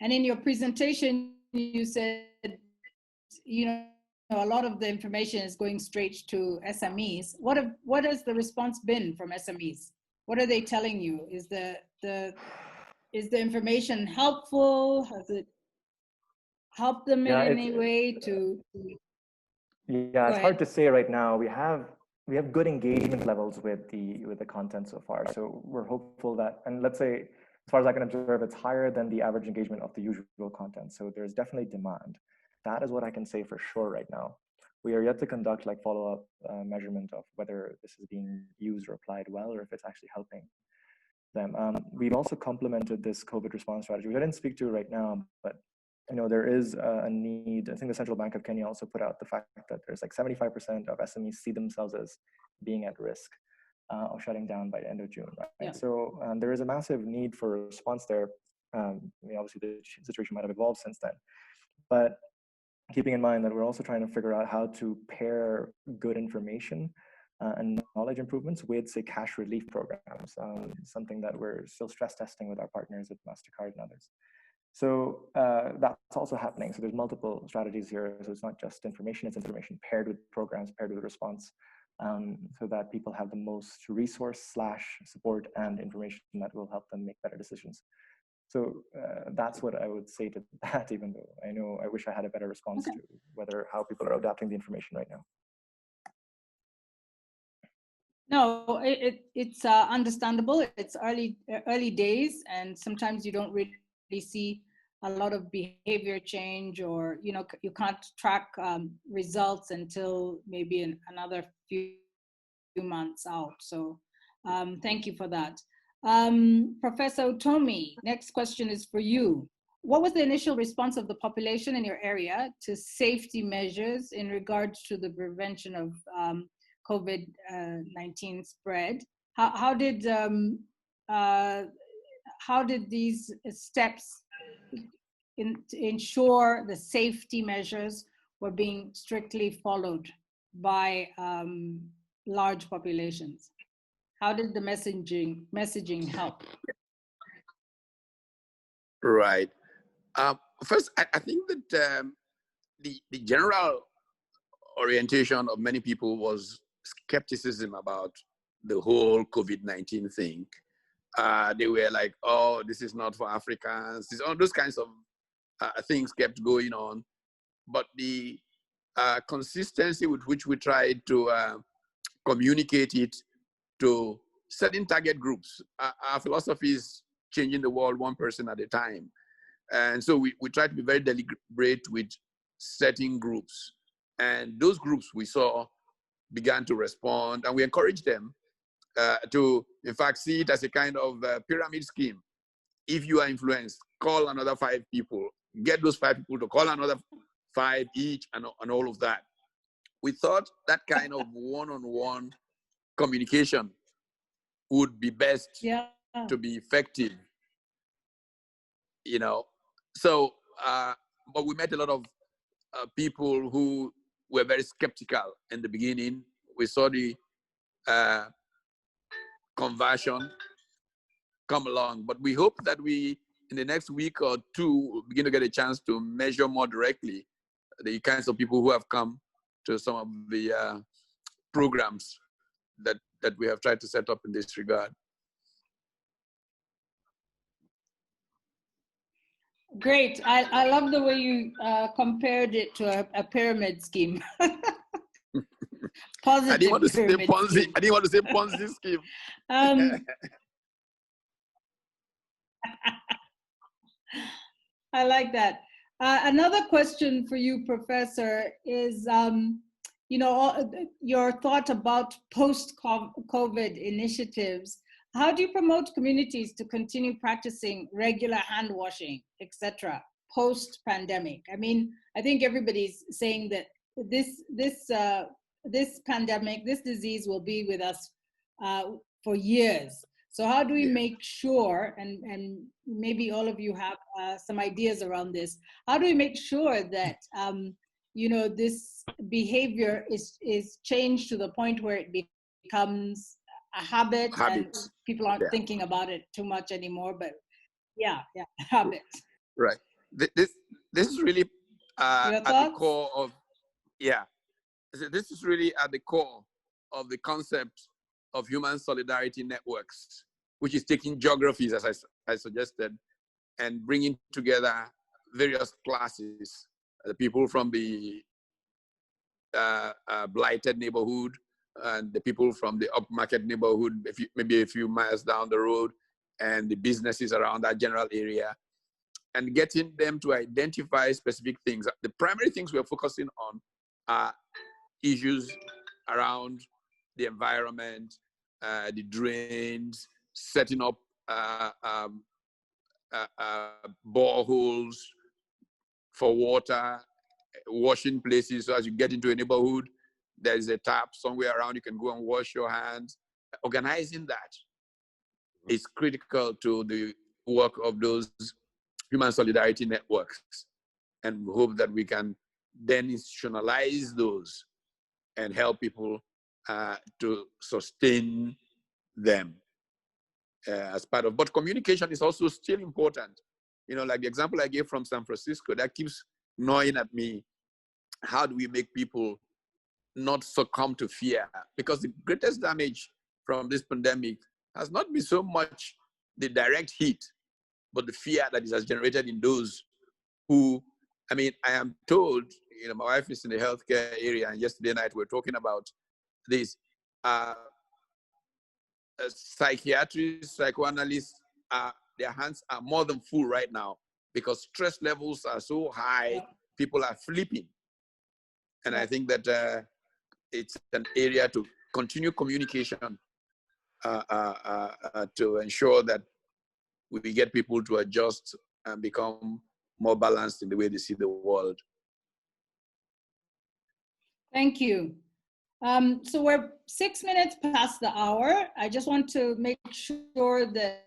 And in your presentation, you said, you know, a lot of the information is going straight to SMEs. What has the response been from SMEs? What are they telling you? Is the information helpful? Has it help them in any way to? Yeah, it's hard to say right now. We have good engagement levels with the content so far. So we're hopeful that, and let's say as far as I can observe, it's higher than the average engagement of the usual content. So there's definitely demand. That is what I can say for sure right now. We are yet to conduct like follow-up measurement of whether this is being used or applied well, or if it's actually helping them. We've also complemented this COVID response strategy, which I didn't speak to right now, but there is a need. I think the Central Bank of Kenya also put out the fact that there's like 75% of SMEs see themselves as being at risk of shutting down by the end of June, right? Yeah. So there is a massive need for a response there. Obviously the situation might have evolved since then, but keeping in mind that we're also trying to figure out how to pair good information and knowledge improvements with, say, cash relief programs, something that we're still stress testing with our partners at MasterCard and others. So that's also happening. So there's multiple strategies here. So it's not just information, it's information paired with programs, paired with response, so that people have the most resource / support and information that will help them make better decisions. So that's what I would say to that, even though I wish I had a better response to how people are adapting the information right now. No, it's understandable. It's early days, and sometimes you don't really see a lot of behavior change, or you can't track results until maybe in another few months out. So thank you for that. Professor Utomi, next question is for you. What was the initial response of the population in your area to safety measures in regards to the prevention of COVID-19 spread? How did these steps ensure the safety measures were being strictly followed by large populations? How did the messaging help? Right. First, I think that the general orientation of many people was skepticism about the whole COVID-19 thing. They were like, oh, this is not for Africans. All those kinds of things kept going on. But the consistency with which we tried to communicate it to certain target groups. Our philosophy is changing the world one person at a time. And so we try to be very deliberate with certain groups. And those groups we saw began to respond, and we encouraged them to, in fact, see it as a kind of pyramid scheme. If you are influenced, call another 5 people, get those 5 people to call another 5 each, and all of that. We thought that kind of one-on-one communication would be best to be effective, So, but we met a lot of people who were very skeptical in the beginning. We saw the conversion come along, but we hope that we, in the next week or 2, begin to get a chance to measure more directly the kinds of people who have come to some of the programs that we have tried to set up in this regard. Great. I love the way you compared it to a pyramid scheme. Positive. I didn't want to say Ponzi. Scheme. I didn't want to say Ponzi scheme. I like that. Another question for you, Professor, is your thought about post-COVID initiatives. How do you promote communities to continue practicing regular hand washing, etc., post-pandemic? I mean, I think everybody's saying that this pandemic, this disease will be with us for years. So how do we make sure, and maybe all of you have some ideas around this, how do we make sure that this behavior is changed to the point where it becomes a habit and people aren't thinking about it too much anymore, but habit. Right. This is really at the core of, this is really at the core of the concept of human solidarity networks, which is taking geographies, as I suggested, and bringing together various classes, the people from the blighted neighborhood, and the people from the upmarket neighborhood, maybe a few miles down the road, and the businesses around that general area, and getting them to identify specific things. The primary things we're focusing on are issues around the environment, the drains, setting up boreholes for water, washing places. So as you get into a neighborhood, there is a tap somewhere around, you can go and wash your hands. Organizing that is critical to the work of those human solidarity networks. And we hope that we can then institutionalize those and help people to sustain them as part of. But communication is also still important. You know, like the example I gave from San Francisco, that keeps gnawing at me. How do we make people not succumb to fear? Because the greatest damage from this pandemic has not been so much the direct hit, but the fear that it has generated in those who, I mean, I am told, you know, my wife is in the healthcare area, and yesterday night we were talking about this. Psychiatrists, psychoanalysts, their hands are more than full right now because stress levels are so high, people are flipping. And I think that it's an area to continue communication to ensure that we get people to adjust and become more balanced in the way they see the world. Thank you. So we're 6 minutes past the hour. I just want to make sure that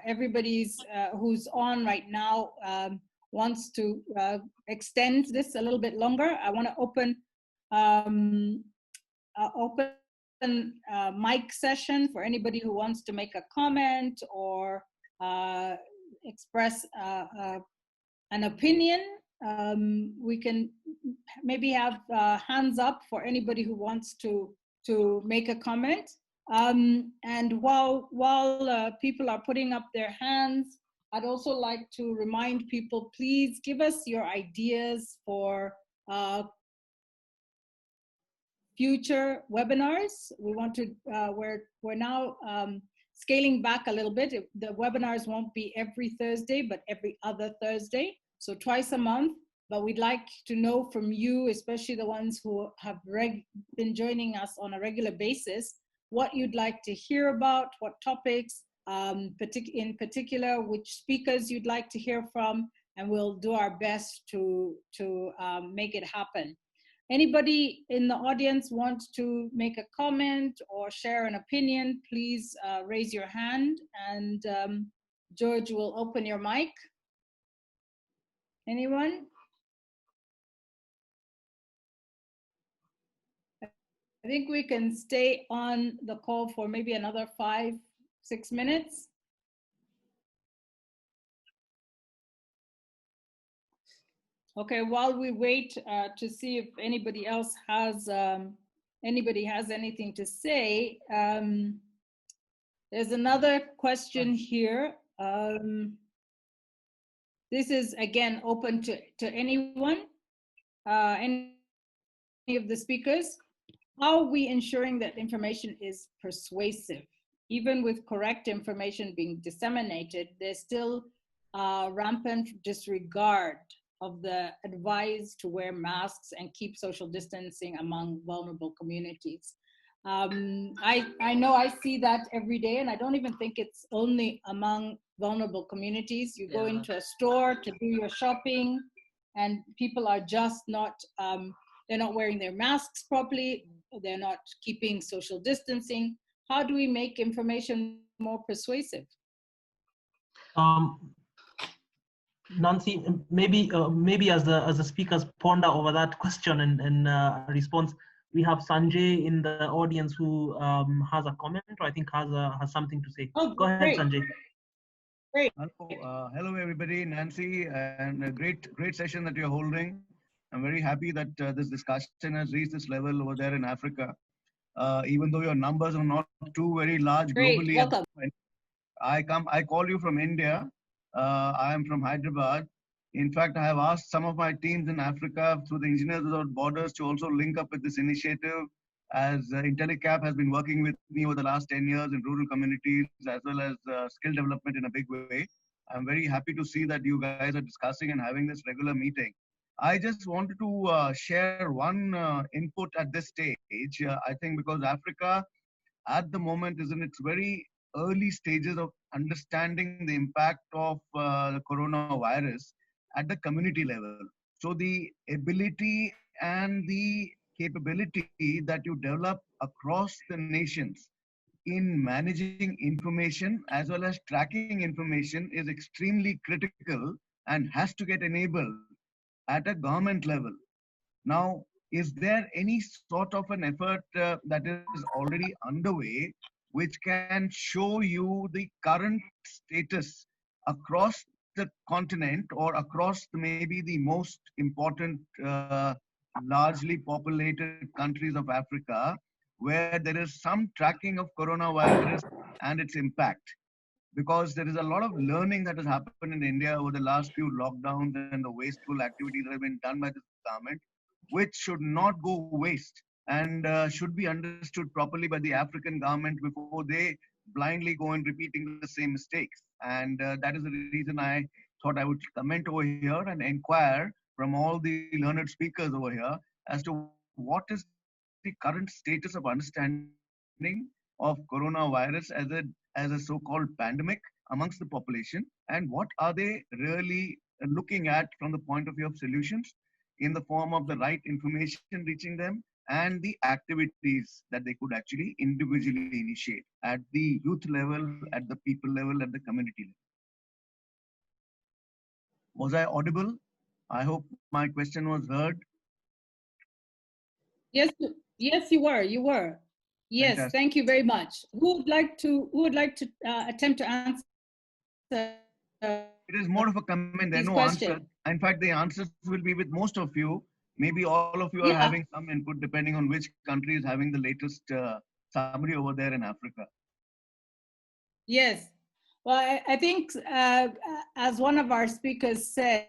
everybody's who's on right now wants to extend this a little bit longer. I want to open mic session for anybody who wants to make a comment or express an opinion. We can maybe have hands up for anybody who wants to make a comment. And while people are putting up their hands, I'd also like to remind people, please give us your ideas for future webinars. We want to, we're now scaling back a little bit. The webinars won't be every Thursday, but every other Thursday. So twice a month, but we'd like to know from you, especially the ones who have been joining us on a regular basis, what you'd like to hear about, what topics, in particular, which speakers you'd like to hear from, and we'll do our best to make it happen. Anybody in the audience want to make a comment or share an opinion, please raise your hand, and George will open your mic. Anyone? I think we can stay on the call for maybe another 5-6 minutes. Okay, while we wait to see if anybody else has anything to say, there's another question here. This is again open to anyone, any of the speakers. How are we ensuring that information is persuasive? Even with correct information being disseminated, there's still rampant disregard of the advice to wear masks and keep social distancing among vulnerable communities. I know I see that every day, and I don't even think it's only among vulnerable communities. You go into a store to do your shopping, and people are just not, they're not wearing their masks properly, they're not keeping social distancing. How do we make information more persuasive? Nancy, maybe as the speakers ponder over that question and response, we have Sanjay in the audience who has a comment, or I think has something to say. Oh, go ahead, Sanjay. Great. Hello, everybody. Nancy, and a great session that you're holding. I'm very happy that this discussion has reached this level over there in Africa. Even though your numbers are not too very large globally. Welcome. I call you from India. I am from Hyderabad. In fact, I have asked some of my teams in Africa through the Engineers Without Borders to also link up with this initiative as IntelliCap has been working with me over the last 10 years in rural communities as well as skill development in a big way. I'm very happy to see that you guys are discussing and having this regular meeting. I just wanted to share one input at this stage. I think because Africa at the moment is in its very early stages of understanding the impact of the coronavirus at the community level. So the ability and the capability that you develop across the nations in managing information as well as tracking information is extremely critical and has to get enabled at a government level. Now, is there any sort of an effort that is already underway which can show you the current status across the continent or across maybe the most important largely populated countries of Africa where there is some tracking of coronavirus and its impact? Because there is a lot of learning that has happened in India over the last few lockdowns and the wasteful activities that have been done by this government, which should not go waste and should be understood properly by the African government before they blindly go and repeating the same mistakes. And that is the reason I thought I would comment over here and inquire from all the learned speakers over here as to what is the current status of understanding of coronavirus as a so-called pandemic amongst the population, and what are they really looking at from the point of view of solutions in the form of the right information reaching them and the activities that they could actually individually initiate at the youth level, at the people level, at the community level. Was I audible? I hope my question was heard. Yes, yes, you were. You were. Yes, Fantastic. Thank you very much. Who would like to attempt to answer? It is more of a comment. There are no questions. answers. In fact, the answers will be with most of you. Maybe all of you are having some input depending on which country is having the latest summary over there in Africa. Yes. Well, I think as one of our speakers said,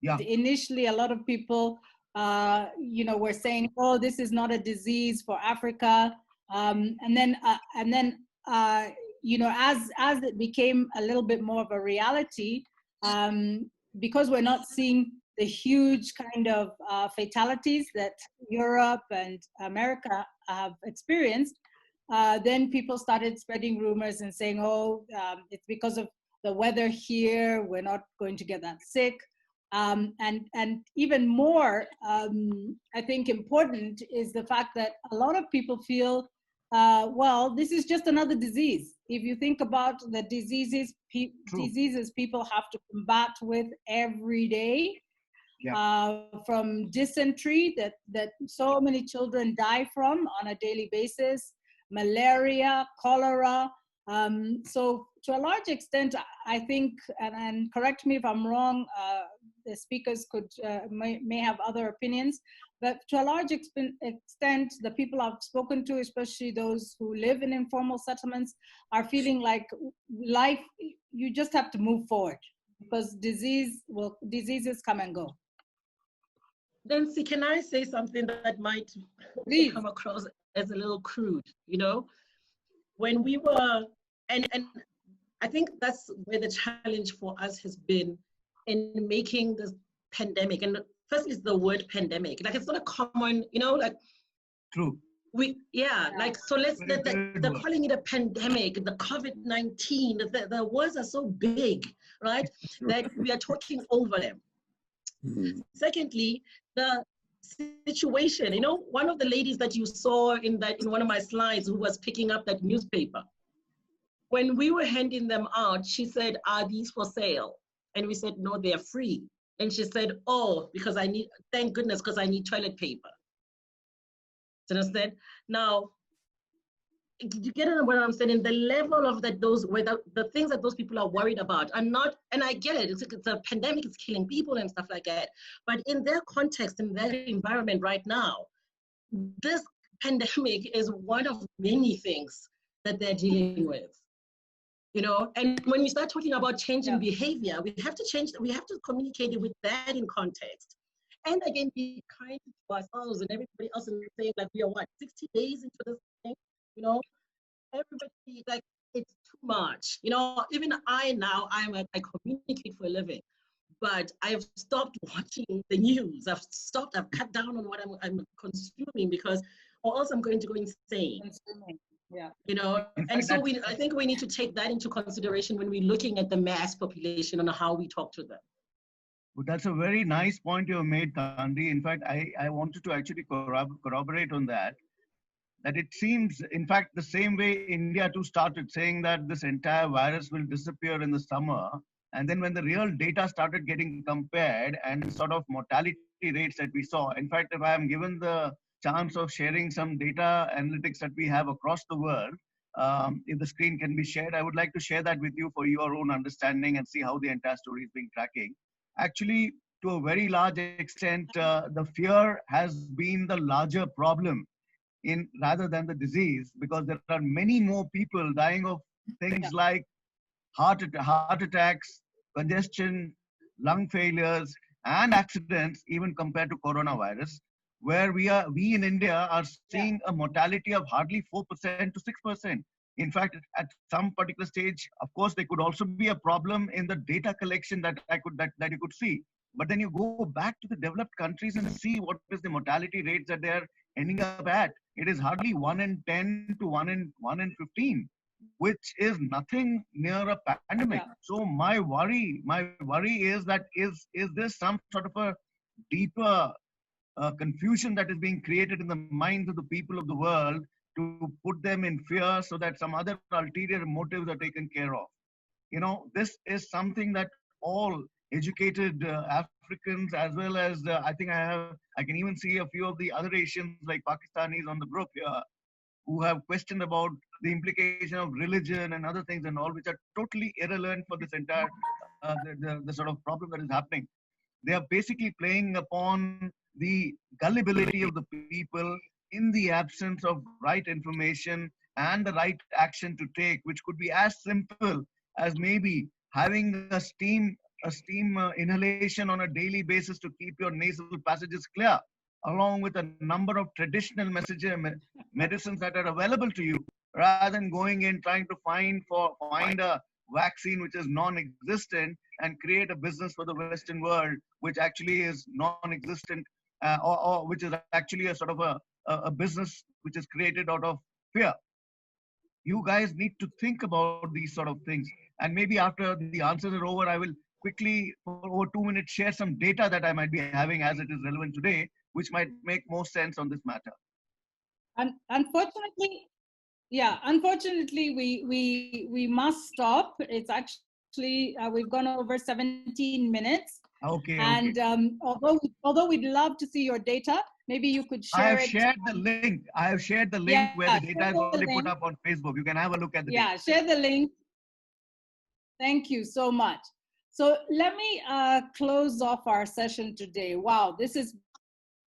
initially a lot of people were saying, "Oh, this is not a disease for Africa," and then as it became a little bit more of a reality, because we're not seeing the huge kind of fatalities that Europe and America have experienced, then people started spreading rumors and saying, "Oh, it's because of the weather here. We're not going to get that sick." And even more, I think important is the fact that a lot of people feel, well, this is just another disease. If you think about the diseases people have to combat with every day, from dysentery that so many children die from on a daily basis, malaria, cholera. So to a large extent, I think, and correct me if I'm wrong, the speakers may have other opinions, but to a large extent, the people I've spoken to, especially those who live in informal settlements, are feeling like life, you just have to move forward because diseases come and go. Nancy, can I say something that might come across as a little crude? When we were, and I think that's where the challenge for us has been in making this pandemic. And first is the word pandemic. Like, it's not a common, True. So they're calling it a pandemic, the COVID-19, the words are so big, right? That we are talking over them. Mm-hmm. Secondly, the situation, one of the ladies that you saw in one of my slides who was picking up that newspaper, when we were handing them out, she said, "Are these for sale?" And we said, "No, they're free." And she said, "Oh, because thank goodness, because I need toilet paper." So I said, now, you get what I'm saying? The level of the things that those people are worried about are not, and I get it, it's a pandemic, it's killing people and stuff like that. But in their context, in their environment right now, this pandemic is one of many things that they're dealing with. And when we start talking about changing behavior, we have to communicate it with that in context. and again, be kind to ourselves and everybody else and saying like we are what, 60 days into this thing, you know, everybody like it's too much. You know, even I now I communicate for a living, but I've stopped watching the news. I've cut down on what I'm consuming because or else I'm going to go insane. Yeah. You know, and so I think we need to take that into consideration when we're looking at the mass population and how we talk to them. Well, that's a very nice point you have made, Kandi. In fact, I wanted to actually corroborate on that. That it seems, in fact, the same way India too started saying that this entire virus will disappear in the summer. And then when the real data started getting compared and sort of mortality rates that we saw, in fact, if I am given the chance of sharing some data analytics that we have across the world, if the screen can be shared, I would like to share that with you for your own understanding and see how the entire story is being tracking. Actually, to a very large extent, the fear has been the larger problem in rather than the disease, because there are many more people dying of things like heart attacks, congestion, lung failures, and accidents, even compared to coronavirus, where we in India are seeing a mortality of hardly 4% to 6%. In fact, at some particular stage, of course, there could also be a problem in the data collection that you could see. But then you go back to the developed countries and see what is the mortality rates that they are ending up at. It is hardly 1 in 10 to 1 in 15, which is nothing near a pandemic. Yeah. So my worry is that is this some sort of a deeper confusion that is being created in the minds of the people of the world to put them in fear so that some other ulterior motives are taken care of. You know, this is something that all educated Africans, as well as I can even see a few of the other Asians like Pakistanis on the group here, who have questioned about the implication of religion and other things and all, which are totally irrelevant for this entire the sort of problem that is happening. They are basically playing upon the gullibility of the people in the absence of right information and the right action to take, which could be as simple as maybe having a steam inhalation on a daily basis to keep your nasal passages clear, along with a number of traditional medicines that are available to you, rather than going in trying to find a vaccine which is non-existent and create a business for the Western world, which actually is non-existent, or which is actually a sort of a business which is created out of fear. You guys need to think about these sort of things. And maybe after the answers are over, I will quickly, for over 2 minutes, share some data that I might be having as it is relevant today, which might make more sense on this matter. Unfortunately, we must stop. It's actually we've gone over 17 minutes. Okay. And although we'd love to see your data, maybe you could share it. I have shared the link where the data is already put up on Facebook. You can have a look at the data. Yeah, share the link. Thank you so much. So let me close off our session today. Wow, this has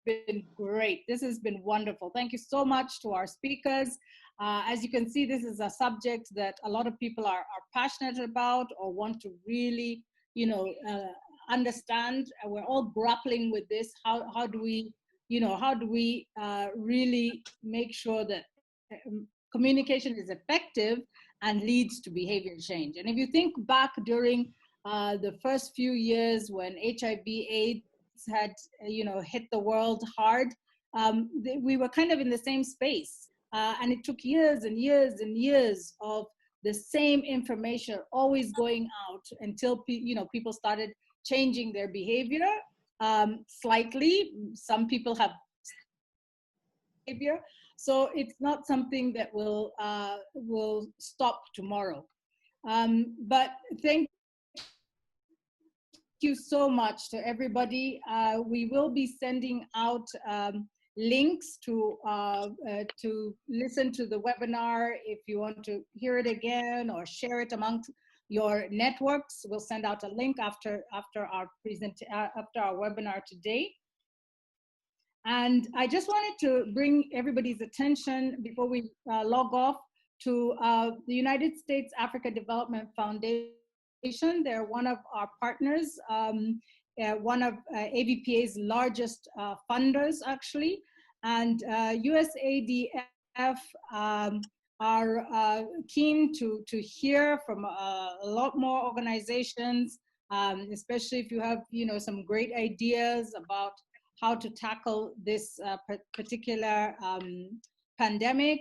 been great. This has been wonderful. Thank you so much to our speakers. As you can see, this is a subject that a lot of people are passionate about or want to really, understand. We're all grappling with this. How do we really make sure that communication is effective and leads to behavior change? And if you think back during the first few years when HIV/AIDS had hit the world hard, we were kind of in the same space, and it took years and years and years of the same information always going out until people started changing their behavior slightly. Some people have behavior, so it's not something that will stop tomorrow. But thank you so much to everybody. We will be sending out links to listen to the webinar if you want to hear it again or share it amongst your networks. We'll send out a link after our webinar today. And I just wanted to bring everybody's attention before we log off to the United States Africa Development Foundation. They're one of our partners one of AVPA's largest funders, actually. And USADF are keen to hear from a lot more organizations, especially if you have, some great ideas about how to tackle this particular pandemic,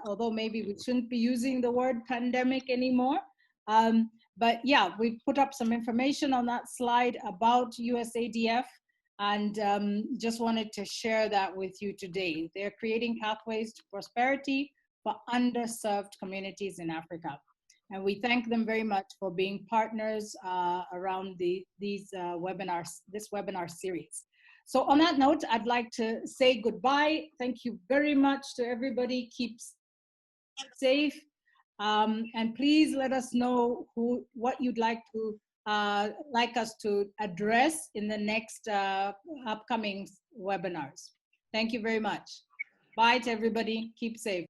although maybe we shouldn't be using the word pandemic anymore. But yeah, we put up some information on that slide about USADF, and just wanted to share that with you today. They're creating pathways to prosperity for underserved communities in Africa. And we thank them very much for being partners around this webinar series. So on that note, I'd like to say goodbye. Thank you very much to everybody. Keep safe. And please let us know what you'd like us to address in the next upcoming webinars. Thank you very much. Bye to everybody. Keep safe.